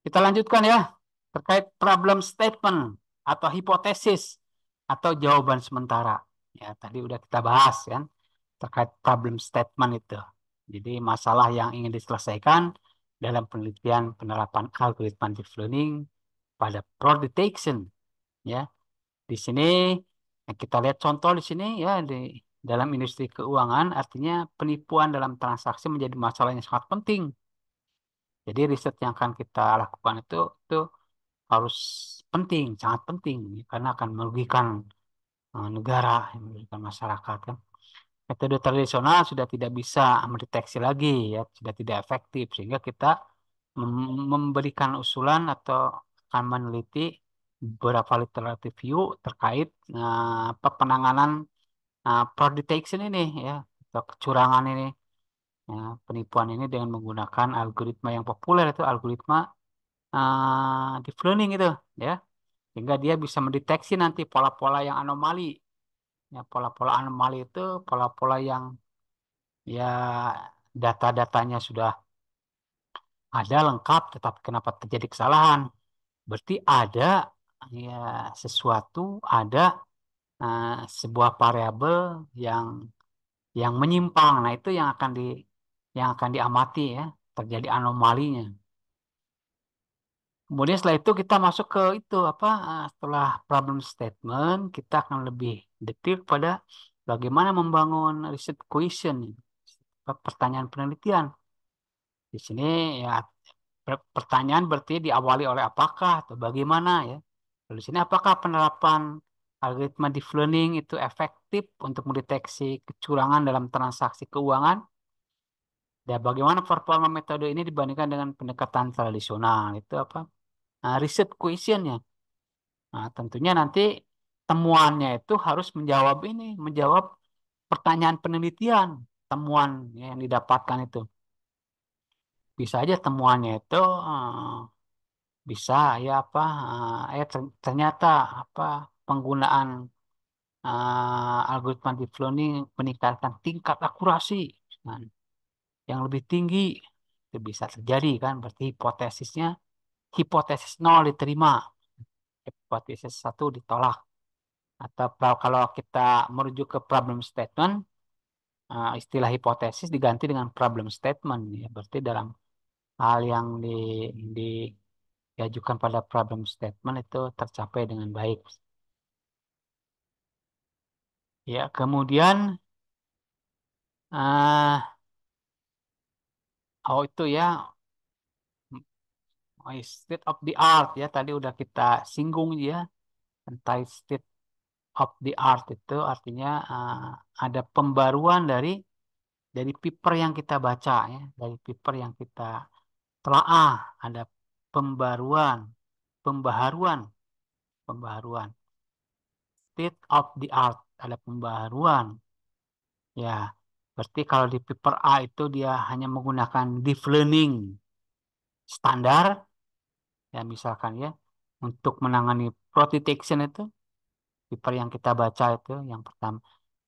Kita lanjutkan ya. Terkait problem statement atau hipotesis atau jawaban sementara. Ya, tadi udah kita bahas kan terkait problem statement itu. Jadi masalah yang ingin diselesaikan dalam penelitian penerapan algoritma deep learning pada fraud detection. Ya, di sini kita lihat contoh di sini ya di dalam industri keuangan artinya penipuan dalam transaksi menjadi masalah yang sangat penting. Jadi riset yang akan kita lakukan itu harus penting, sangat penting karena akan merugikan negara, merugikan masyarakat kan. Metode tradisional sudah tidak bisa mendeteksi lagi ya, sudah tidak efektif sehingga kita memberikan usulan atau akan meneliti beberapa literatur review terkait penanganan fraud detection ini ya atau kecurangan ini ya, penipuan ini dengan menggunakan algoritma yang populer itu algoritma deep learning itu ya sehingga dia bisa mendeteksi nanti pola-pola yang anomali ya pola-pola anomali itu pola-pola yang ya data-datanya sudah ada lengkap tetapi kenapa terjadi kesalahan berarti ada ya sesuatu ada eh, sebuah variabel yang menyimpang nah itu yang akan diamati ya terjadi anomalinya. Kemudian setelah itu kita masuk ke itu apa setelah problem statement kita akan lebih detail pada bagaimana membangun research question, pertanyaan penelitian. Di sini ya pertanyaan berarti diawali oleh apakah atau bagaimana ya. Lalu di sini apakah penerapan algoritma deep learning itu efektif untuk mendeteksi kecurangan dalam transaksi keuangan? Dan bagaimana performa metode ini dibandingkan dengan pendekatan tradisional? Itu apa? Nah, research question-nya. Nah, tentunya nanti temuannya itu harus menjawab ini, menjawab pertanyaan penelitian, temuan yang didapatkan itu. Bisa aja temuannya itu bisa ya apa ternyata apa penggunaan algoritma deep learning meningkatkan tingkat akurasi nah, yang lebih tinggi. Itu bisa terjadi kan, berarti hipotesis nol diterima, hipotesis satu ditolak. Atau kalau kita merujuk ke problem statement, istilah hipotesis diganti dengan problem statement. Ya. Berarti dalam hal yang diajukan pada problem statement itu tercapai dengan baik. Ya, kemudian uh, itu ya state of the art ya tadi udah kita singgung ya tentang state of the art itu artinya ada pembaruan dari paper yang kita baca ya, dari paper yang kita telaah, ada pembaruan, pembaharuan, pembaharuan. State of the art, ada pembaharuan. Ya, berarti kalau di paper A itu dia hanya menggunakan deep learning standar, ya misalkan ya, untuk menangani fraud detection itu, paper yang kita baca itu yang pertama.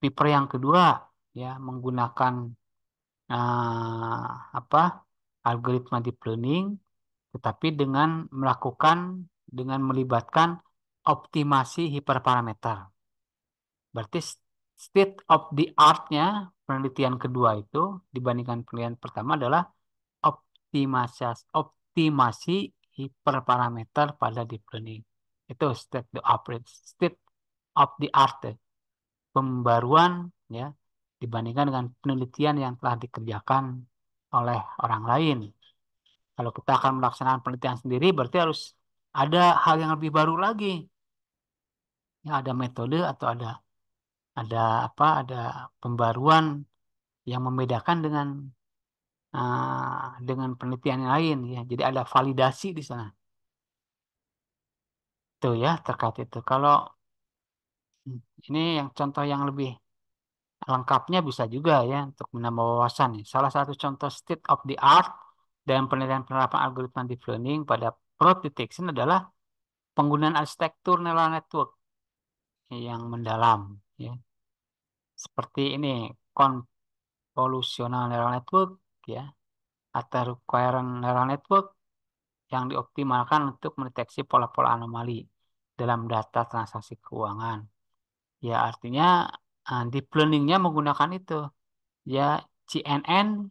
Paper yang kedua, ya menggunakan apa algoritma deep learning tetapi dengan melibatkan optimasi hiperparameter. Berarti state of the art-nya penelitian kedua itu dibandingkan penelitian pertama adalah optimasi hiperparameter pada deep learning. Itu state of the art, pembaruan ya dibandingkan dengan penelitian yang telah dikerjakan oleh orang lain. Kalau kita akan melaksanakan penelitian sendiri, berarti harus ada hal yang lebih baru lagi. Ya, ada metode atau ada ada pembaruan yang membedakan dengan penelitian yang lain. Ya, jadi ada validasi di sana. Itu ya terkait itu. Kalau ini yang contoh yang lebih lengkapnya bisa juga ya untuk menambah wawasan. Ya. Salah satu contoh state of the art dalam penelitian penerapan algoritma deep learning pada fraud detection adalah penggunaan arsitektur neural network yang mendalam ya seperti ini convolutional neural network ya atau recurrent neural network yang dioptimalkan untuk mendeteksi pola-pola anomali dalam data transaksi keuangan. Ya, artinya deep learning-nya menggunakan itu, ya CNN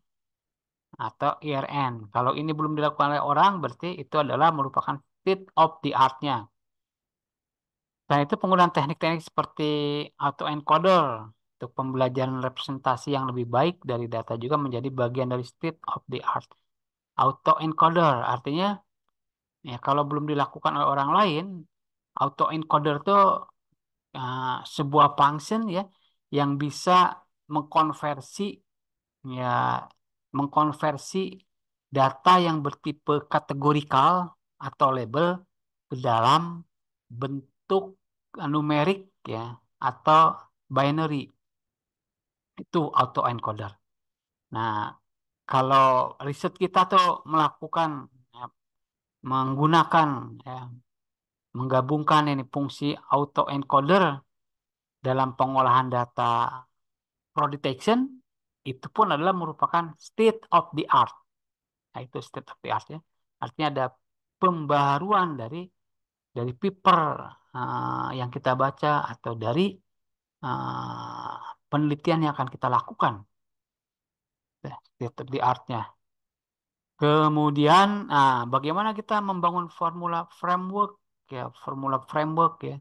atau IRN. Kalau ini belum dilakukan oleh orang, berarti itu adalah merupakan state of the art-nya. Dan itu penggunaan teknik-teknik seperti autoencoder untuk pembelajaran representasi yang lebih baik dari data juga menjadi bagian dari state of the art. Autoencoder artinya ya kalau belum dilakukan oleh orang lain, autoencoder itu sebuah function ya yang bisa mengkonversi ya mengkonversi data yang bertipe kategorikal atau label ke dalam bentuk numerik ya atau binary. Itu autoencoder. Nah, kalau riset kita tuh melakukan ya, menggunakan ya, menggabungkan ini fungsi autoencoder dalam pengolahan data fraud detection itu pun adalah merupakan state of the art. Nah, itu state of the art ya. Artinya ada pembaruan dari paper yang kita baca atau dari uh, penelitian yang akan kita lakukan. Ya, state of the art-nya. Kemudian, bagaimana kita membangun formula framework ya, formula framework ya,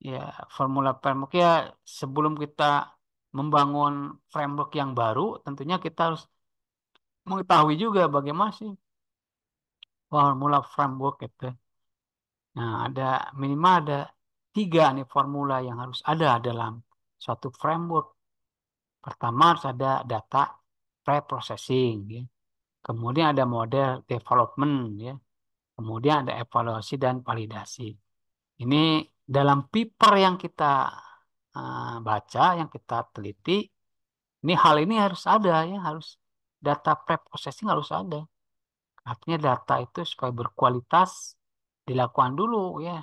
ya formula framework ya sebelum kita membangun framework yang baru, tentunya kita harus mengetahui juga bagaimana sih formula framework itu. Nah, ada minimal ada tiga nih formula yang harus ada dalam suatu framework. Pertama harus ada data pre-processing, ya. Kemudian ada model development, ya. Kemudian ada evaluasi dan validasi. Ini dalam paper yang kita baca, yang kita teliti, ini hal ini harus ada ya, harus data pre-processing harus ada. Artinya data itu supaya berkualitas dilakukan dulu ya.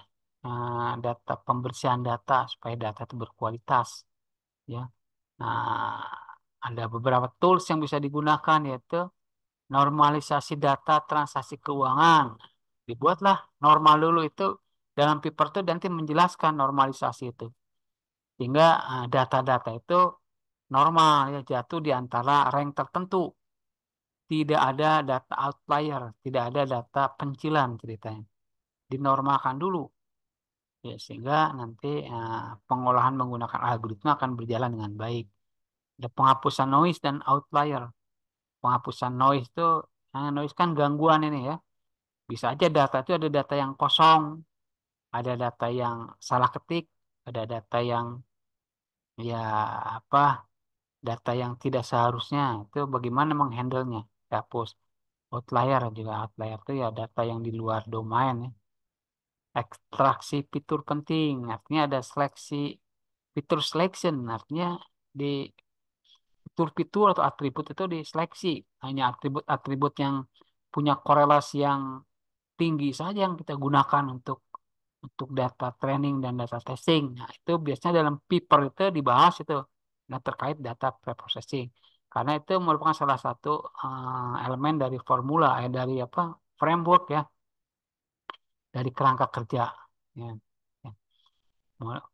Data pembersihan data supaya data itu berkualitas ya. Nah, ada beberapa tools yang bisa digunakan yaitu normalisasi data transaksi keuangan. Dibuatlah normal dulu itu dalam paper itu nanti menjelaskan normalisasi itu. Sehingga data-data itu normal ya jatuh di antara rank tertentu. Tidak ada data outlier, tidak ada data pencilan ceritanya. Dinormalkan dulu ya sehingga nanti pengolahan menggunakan algoritma akan berjalan dengan baik. Ada penghapusan noise dan outlier. Penghapusan noise itu noise kan gangguan ini ya. Bisa aja data itu ada data yang kosong, ada data yang salah ketik, ada data yang ya apa data yang tidak seharusnya itu bagaimana menghandlenya. Dihapus. Outlier juga outlier itu ya data yang di luar domain ya. Ekstraksi fitur penting artinya ada seleksi fitur selection artinya di fitur-fitur atau atribut itu diseleksi hanya atribut-atribut yang punya korelasi yang tinggi saja yang kita gunakan untuk data training dan data testing. Nah, itu biasanya dalam paper itu dibahas itu nah, terkait data preprocessing. Karena itu merupakan salah satu elemen dari formula, dari apa framework ya, dari kerangka kerja. Ya. Ya.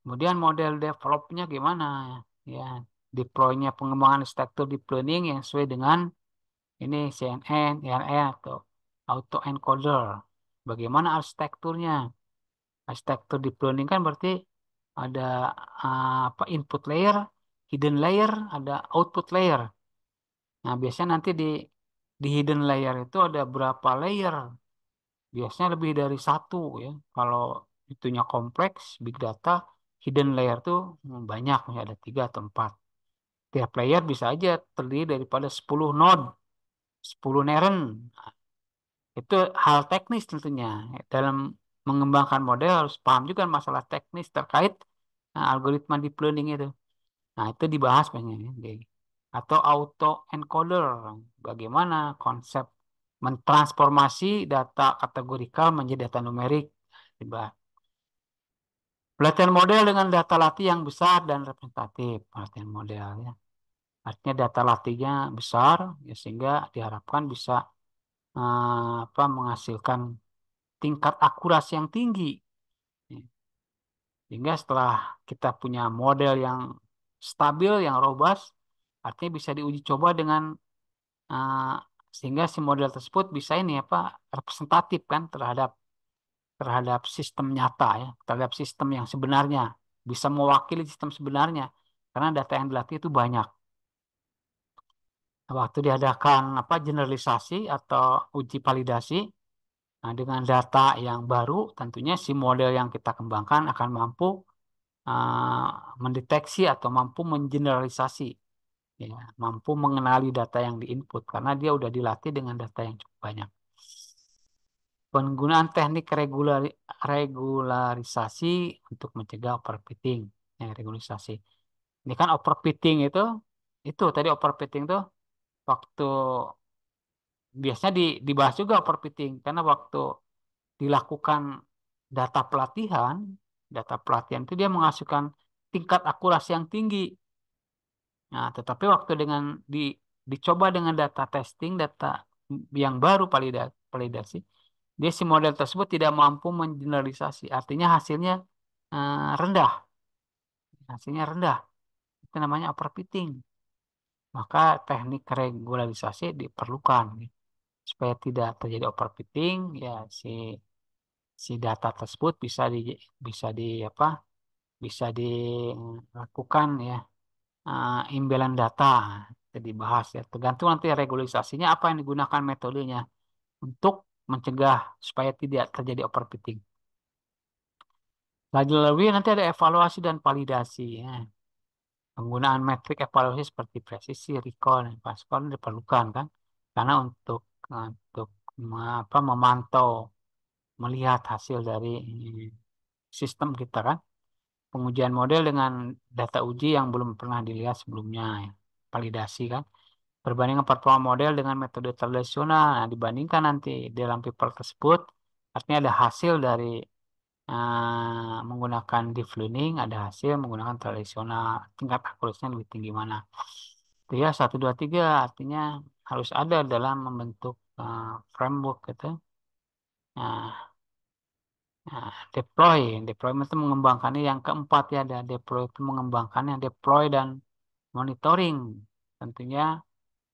Kemudian model developnya gimana? Ya, deploy-nya pengembangan struktur deep learning yang sesuai dengan ini CNN, IRN atau auto encoder. Bagaimana arsitekturnya? Arsitektur deep learning kan berarti ada apa input layer, hidden layer, ada output layer. Nah, biasanya nanti di hidden layer itu ada berapa layer? Biasanya lebih dari satu ya. Kalau itunya kompleks, big data, hidden layer tuh banyak, ya ada tiga atau empat. Tiap layer bisa aja terdiri daripada 10 node, 10 neuron. Itu hal teknis tentunya. Dalam mengembangkan model harus paham juga masalah teknis terkait algoritma deep learning itu. Nah, itu dibahas banyak ya. Atau auto encoder. Bagaimana konsep mentransformasi data kategorikal menjadi data numerik. Dibahas. Pelatihan model dengan data latih yang besar dan representatif. Pelatihan model ya. Artinya data latihnya besar, ya, sehingga diharapkan bisa menghasilkan tingkat akurasi yang tinggi. Ya. Sehingga setelah kita punya model yang stabil, yang robust, artinya bisa diuji coba dengan eh, sehingga si model tersebut bisa ini apa representatif kan terhadap terhadap sistem nyata ya, terhadap sistem yang sebenarnya, bisa mewakili sistem sebenarnya karena data yang dilatih itu banyak. Waktu diadakan apa generalisasi atau uji validasi, nah, dengan data yang baru, tentunya si model yang kita kembangkan akan mampu uh, mendeteksi atau mampu mengeneralisasi, ya, mampu mengenali data yang diinput karena dia udah dilatih dengan data yang cukup banyak. Penggunaan teknik regularisasi untuk mencegah overfitting. Ya, regularisasi. Ini kan overfitting itu tadi overfitting tuh waktu biasanya dibahas juga overfitting karena waktu dilakukan data pelatihan, data pelatihan itu dia menghasilkan tingkat akurasi yang tinggi. Nah, tetapi waktu dicoba dengan data testing, data yang baru validasi, dia si model tersebut tidak mampu mengeneralisasi, artinya rendah, hasilnya rendah. Itu namanya overfitting. Maka teknik regularisasi diperlukan supaya tidak terjadi overfitting, ya si si data tersebut bisa di apa bisa dilakukan ya imbalan data itu dibahas ya tergantung nanti regularisasinya apa yang digunakan metodenya untuk mencegah supaya tidak terjadi overfitting. Lagi-lagi nanti ada evaluasi dan validasi ya. Penggunaan metrik evaluasi seperti presisi, recall, dan fast recall diperlukan kan karena untuk memantau melihat hasil dari sistem kita kan. Pengujian model dengan data uji yang belum pernah dilihat sebelumnya, ya. Validasi kan. Perbandingan performa model dengan metode tradisional. Nah, dibandingkan nanti dalam paper tersebut, artinya ada hasil dari menggunakan deep learning, ada hasil menggunakan tradisional. Tingkat akurasinya lebih tinggi mana? Itu ya, satu, dua, tiga. Artinya harus ada dalam membentuk framework gitu. Nah, Nah, deployment itu mengembangkannya yang keempat ya, ada deploy itu mengembangkannya, deploy dan monitoring. Tentunya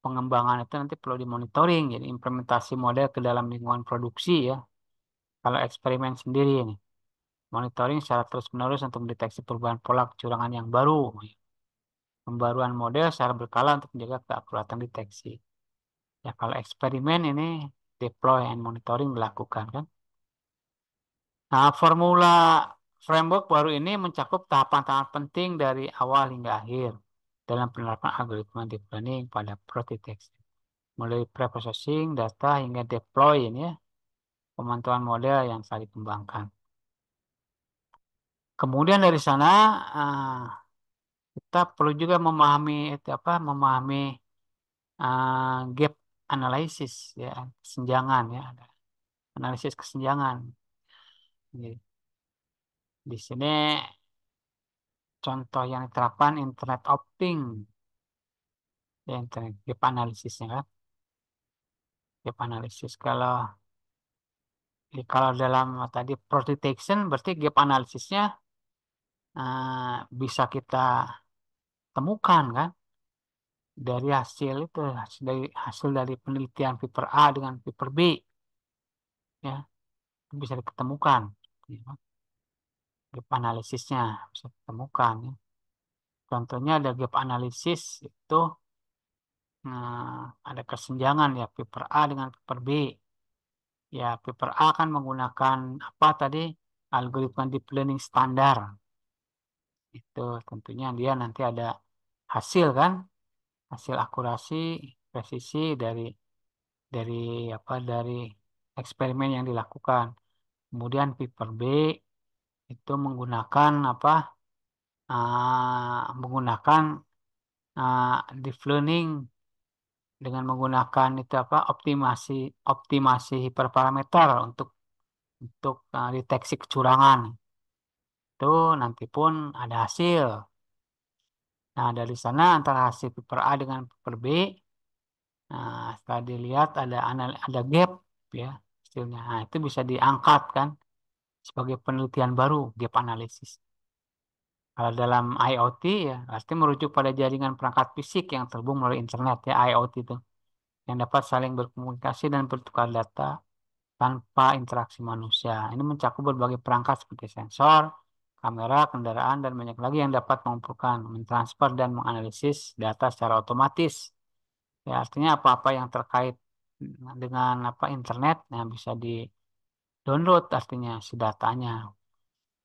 pengembangan itu nanti perlu dimonitoring, jadi implementasi model ke dalam lingkungan produksi ya. Kalau eksperimen sendiri ini, monitoring secara terus-menerus untuk mendeteksi perubahan pola kecurangan yang baru. Pembaruan model secara berkala untuk menjaga keakuratan deteksi. Ya kalau eksperimen ini deploy and monitoring dilakukan kan. Nah, formula framework baru ini mencakup tahapan-tahapan penting dari awal hingga akhir dalam penerapan algoritma deep learning pada pro-deteksi. Mulai pre-processing data hingga deploy ini ya, pemantauan model yang saat dikembangkan. Kemudian dari sana kita perlu juga memahami gap analysis ya, kesenjangan ya, analisis kesenjangan. Di sini contoh yang diterapkan Internet of Things, ya, Internet gap analisisnya kan. Gap analisis kalau dalam tadi fraud detection berarti gap analisisnya bisa kita temukan kan dari hasil dari penelitian paper A dengan paper B ya itu bisa diketemukan ya. Gap analisisnya bisa ditemukan ya. Contohnya ada gap analisis itu ada kesenjangan ya paper A dengan paper B. Ya, paper A kan menggunakan apa tadi? Algoritma deep learning standar. Itu tentunya dia nanti ada hasil kan? Hasil akurasi, presisi dari dari eksperimen yang dilakukan. Kemudian paper B itu menggunakan menggunakan deep learning dengan menggunakan itu optimasi optimasi hiperparameter untuk deteksi kecurangan. Itu nanti pun ada hasil. Nah, dari sana antara hasil paper A dengan paper B, nah, setelah dilihat ada gap ya hasilnya. Nah, itu bisa diangkat kan sebagai penelitian baru, gap analisis. Kalau dalam IoT ya, pasti merujuk pada jaringan perangkat fisik yang terhubung melalui internet ya, IoT itu, yang dapat saling berkomunikasi dan bertukar data tanpa interaksi manusia. Ini mencakup berbagai perangkat seperti sensor, kamera, kendaraan, dan banyak lagi yang dapat mengumpulkan, mentransfer, dan menganalisis data secara otomatis. Ya, artinya apa-apa yang terkait dengan apa internet yang bisa di-download artinya si datanya.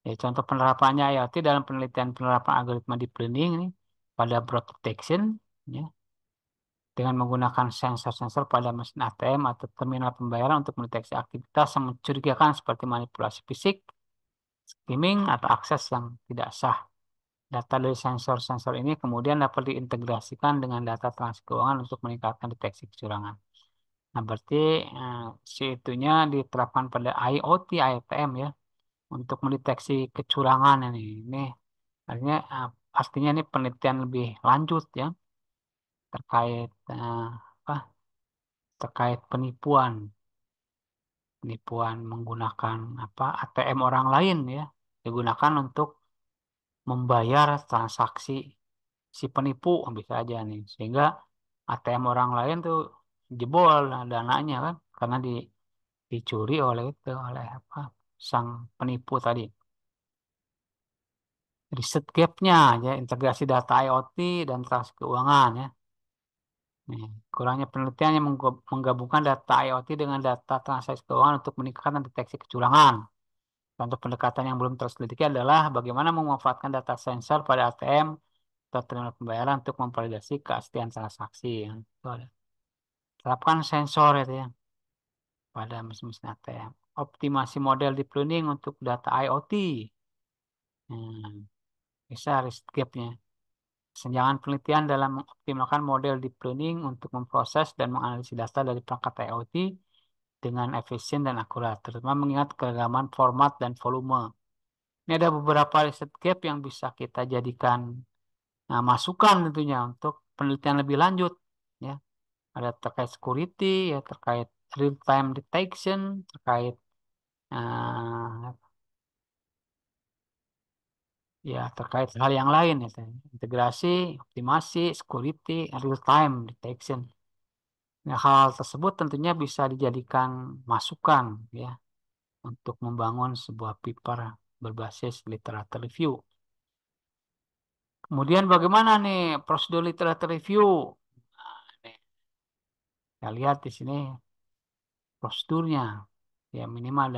Ya, contoh penerapannya IoT dalam penelitian penerapan algoritma deep learning ini pada fraud detection ya, dengan menggunakan sensor-sensor pada mesin ATM atau terminal pembayaran untuk mendeteksi aktivitas yang mencurigakan seperti manipulasi fisik, skimming, atau akses yang tidak sah. Data dari sensor-sensor ini kemudian dapat diintegrasikan dengan data transaksi keuangan untuk meningkatkan deteksi kecurangan. Nah, berarti si itunya diterapkan pada IoT, ITM ya, untuk mendeteksi kecurangan ini. Ini artinya, artinya ini penelitian lebih lanjut ya terkait apa? Terkait penipuan menggunakan apa ATM orang lain ya, digunakan untuk membayar transaksi si penipu bisa aja nih, sehingga ATM orang lain tuh jebol dananya kan karena dicuri oleh apa sang penipu tadi. Riset gapnya ya, integrasi data IoT dan transaksi keuangan ya. Nih, kurangnya penelitian yang menggabungkan data IoT dengan data transaksi keuangan untuk meningkatkan deteksi kecurangan. Contoh pendekatan yang belum terselidiki adalah bagaimana memanfaatkan data sensor pada ATM atau terminal pembayaran untuk memvalidasi keaslian transaksi. Itu ada. Terapkan sensor itu ya pada mesin-mesin ATM. Optimasi model deep learning untuk data IoT. Hmm, bisa risk gapnya. Senjangan penelitian dalam mengoptimalkan model deep learning untuk memproses dan menganalisis data dari perangkat IoT dengan efisien dan akurat, terutama mengingat keragaman format dan volume. Ini ada beberapa riset gap yang bisa kita jadikan masukan tentunya untuk penelitian lebih lanjut. Ya, ada terkait security, ya terkait real time detection, terkait uh, ya terkait hal yang lain ya, integrasi, optimasi, security, real time detection. Nah, hal tersebut tentunya bisa dijadikan masukan ya untuk membangun sebuah paper berbasis literatur review. Kemudian bagaimana nih prosedur literatur review? Nah, nih, kita lihat di sini prosedurnya. Ya minimal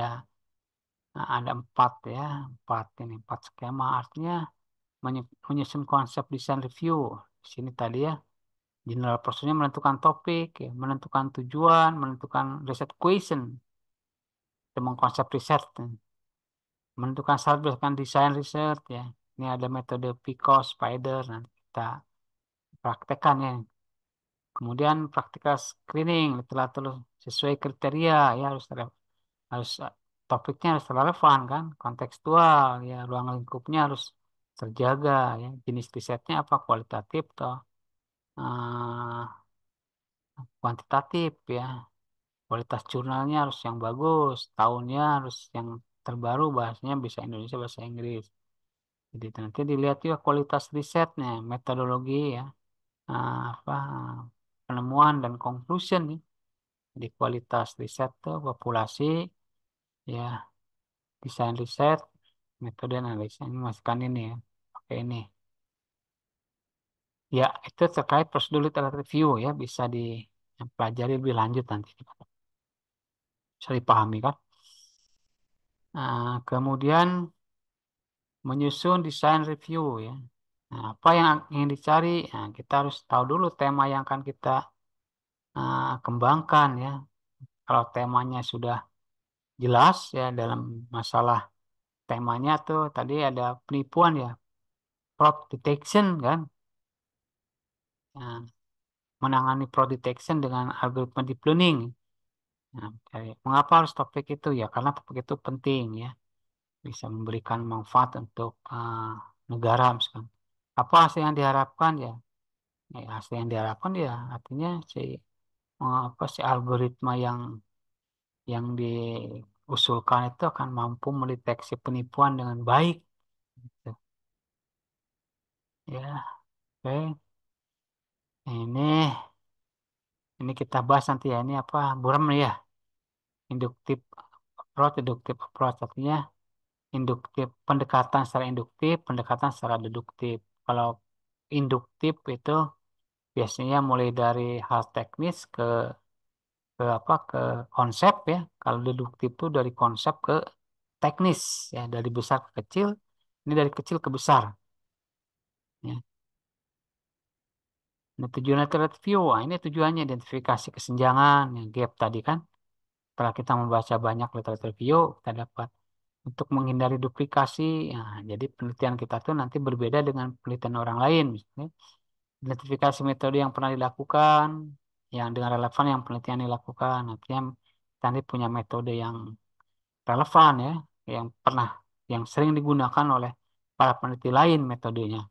ada empat ya, empat skema. Artinya menyusun konsep desain review. Di sini tadi ya, general prosedurnya menentukan topik, ya, menentukan tujuan, menentukan research question, tentang konsep riset, ya. Menentukan syarat berdasarkan desain riset ya. Ini ada metode PICO, Spider, nanti kita praktekkan ya. Kemudian praktikal screening literatur sesuai kriteria ya harus topiknya harus relevan kan, kontekstual ya, ruang lingkupnya harus terjaga ya, jenis risetnya apa kualitatif atau eh, kuantitatif ya, kualitas jurnalnya harus yang bagus, tahunnya harus yang terbaru, bahasanya bisa Indonesia bahasa Inggris. Jadi nanti dilihat juga kualitas risetnya, metodologi ya, apa penemuan dan conclusion ya. Di kualitas riset tuh populasi ya, desain riset, metode analisis ini masukkan ini ya, pakai ini. Ya, itu terkait prosedur literatur review ya, bisa dipelajari lebih lanjut nanti. Bisa dipahami kan? Nah, kemudian menyusun desain review ya. Nah, apa yang ingin dicari? Nah, kita harus tahu dulu tema yang akan kita kembangkan ya. Kalau temanya sudah jelas ya dalam masalah temanya tuh tadi ada penipuan ya, fraud detection kan. Nah, menangani fraud detection dengan algoritma deep learning. Nah, mengapa harus topik itu ya? Karena topik itu penting ya, bisa memberikan manfaat untuk negara misalkan. Apa hasil yang diharapkan ya? Hasil yang diharapkan ya artinya apa si algoritma yang diusulkan itu akan mampu mendeteksi penipuan dengan baik. Gitu. Ya, oke. Ini kita bahas nanti ya. Ini apa? Buram ya. Induktif deduktif approach. Artinya induktif, pendekatan secara induktif, pendekatan secara deduktif. Kalau induktif itu biasanya mulai dari hal teknis ke konsep ya. Kalau deduktif itu dari konsep ke teknis ya, dari besar ke kecil. Ini dari kecil ke besar. Ya. Nah, tujuan alternative view, nah, ini tujuannya identifikasi kesenjangan, yang gap tadi kan. Setelah kita membaca banyak literatur review, kita dapat untuk menghindari duplikasi. Nah, jadi penelitian kita tuh nanti berbeda dengan penelitian orang lain. Misalnya, identifikasi metode yang pernah dilakukan, yang dengan relevan yang penelitian dilakukan. Artinya kita nanti punya metode yang relevan ya, yang pernah, yang sering digunakan oleh para peneliti lain metodenya,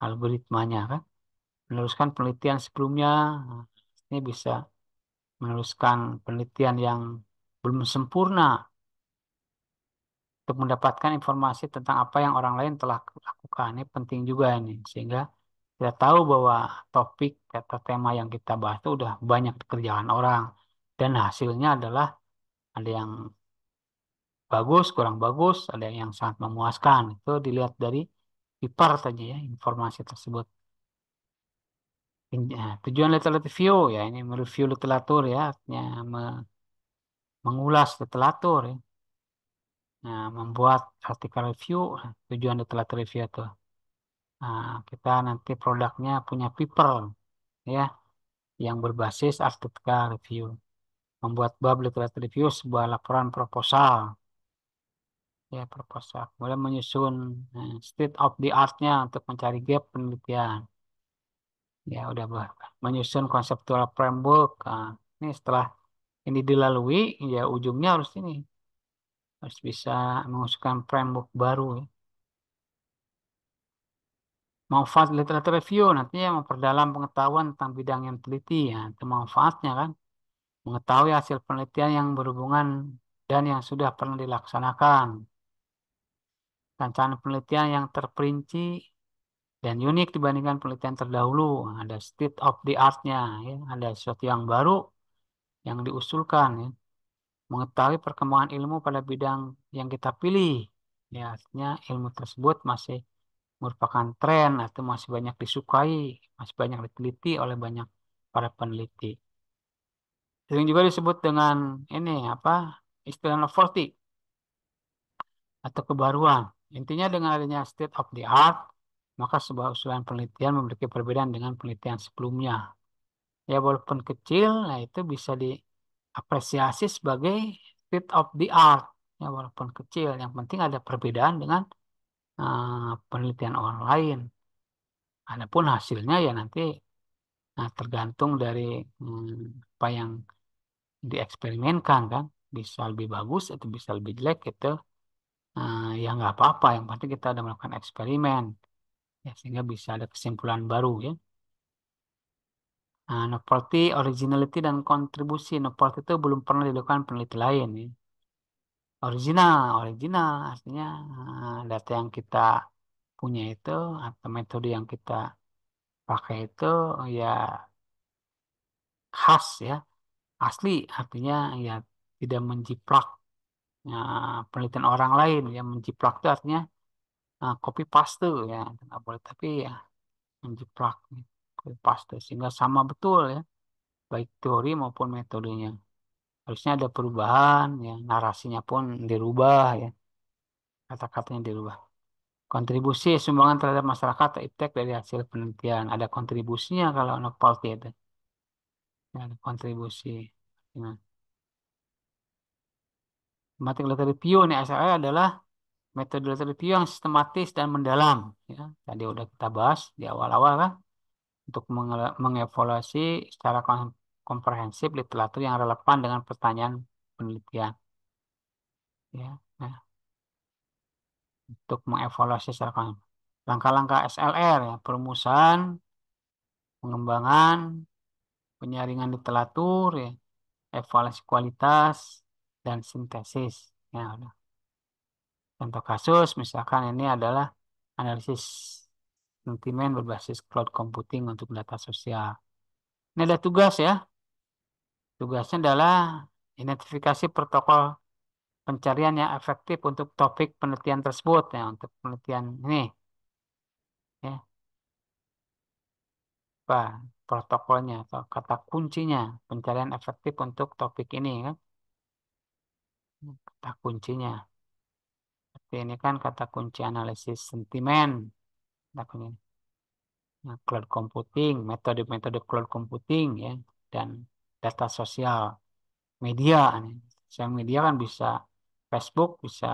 algoritmanya kan. Meneruskan penelitian sebelumnya, nah, ini bisa meneruskan penelitian yang belum sempurna untuk mendapatkan informasi tentang apa yang orang lain telah lakukan. Ini penting juga ini, sehingga kita tahu bahwa topik atau tema yang kita bahas itu udah banyak dikerjakan orang dan hasilnya adalah ada yang bagus, kurang bagus, ada yang sangat memuaskan. Itu dilihat dari paper saja ya, informasi tersebut. Tujuan literatur review ya ini mereview literatur ya, artinya mengulas literatur ya. Nah, membuat artikel review, tujuan literatur review itu. Nah, kita nanti produknya punya paper ya yang berbasis artikel review. Membuat bab literatur review sebuah laporan proposal ya proposal. Kemudian menyusun state of the art-nya untuk mencari gap penelitian. Ya udah menyusun konseptual framework. Nah, ini setelah ini dilalui, ya ujungnya harus bisa mengusulkan framework baru ya. Manfaat literatur review nantinya memperdalam pengetahuan tentang bidang yang teliti ya, itu manfaatnya kan. Mengetahui hasil penelitian yang berhubungan dan yang sudah pernah dilaksanakan. Rancangan penelitian yang terperinci dan unik dibandingkan penelitian terdahulu. Ada state of the art-nya ya, ada sesuatu yang baru yang diusulkan ya. Mengetahui perkembangan ilmu pada bidang yang kita pilih. Ya, artinya ilmu tersebut masih merupakan tren atau masih banyak disukai, masih banyak diteliti oleh banyak para peneliti. Sering juga disebut dengan ini apa istilah novelty atau kebaruan. Intinya dengan adanya state of the art, maka sebuah usulan penelitian memiliki perbedaan dengan penelitian sebelumnya. Ya walaupun kecil, nah itu bisa diapresiasi sebagai state of the art. Ya walaupun kecil, yang penting ada perbedaan dengan penelitian orang lain. Adapun hasilnya ya nanti tergantung dari apa yang dieksperimenkan kan. Bisa lebih bagus atau bisa lebih jelek itu ya nggak apa-apa. Yang penting kita ada melakukan eksperimen ya sehingga bisa ada kesimpulan baru ya. Nah, novelty, originality dan kontribusi. Novelty itu belum pernah dilakukan peneliti lain ya. Original artinya data yang kita punya itu atau metode yang kita pakai itu ya khas ya, asli artinya ya tidak menjiplak ya, penelitian orang lain ya menjiplak itu artinya copy paste ya nggak boleh tapi ya menjiplak ya, copy paste sehingga sama betul ya baik teori maupun metodenya harusnya ada perubahan ya narasinya pun dirubah ya kata-katanya dirubah kontribusi sumbangan terhadap masyarakat atau impact dari hasil penelitian ada kontribusinya kalau anak policy itu ya, ada kontribusi. Nah, matematik literatur review nih SLR adalah metode literatur review yang sistematis dan mendalam. Ya, tadi udah kita bahas di awal-awal kan untuk mengevaluasi secara komprehensif literatur yang relevan dengan pertanyaan penelitian. Ya, nah, untuk mengevaluasi secara Langkah-langkah SLR ya, perumusan, pengembangan, penyaringan literatur ya, evaluasi kualitas, dan sintesis. Ya, udah. Contoh kasus misalkan ini adalah analisis sentimen berbasis cloud computing untuk data sosial. Ini ada tugas ya. Tugasnya adalah identifikasi protokol pencarian yang efektif untuk topik penelitian tersebut ya, untuk penelitian ini ya, apa protokolnya atau kata kuncinya pencarian efektif untuk topik ini kan, kata kuncinya. Seperti ini kan kata kunci analisis sentimen, kata kunci. Nah, cloud computing, metode-metode cloud computing ya, dan data sosial media nih. Sosial media kan bisa Facebook, bisa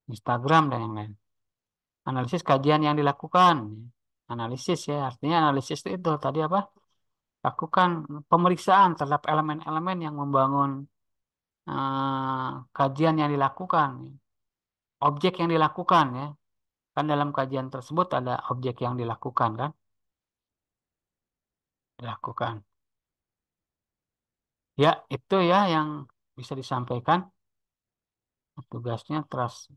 Instagram dan yang lain. Analisis kajian yang dilakukan. Analisis ya, artinya analisis itu tadi apa? Lakukan pemeriksaan terhadap elemen-elemen yang membangun kajian yang dilakukan, objek yang dilakukan ya. Kan dalam kajian tersebut ada objek yang dilakukan kan? Dilakukan. Ya, itu ya yang bisa disampaikan tugasnya terus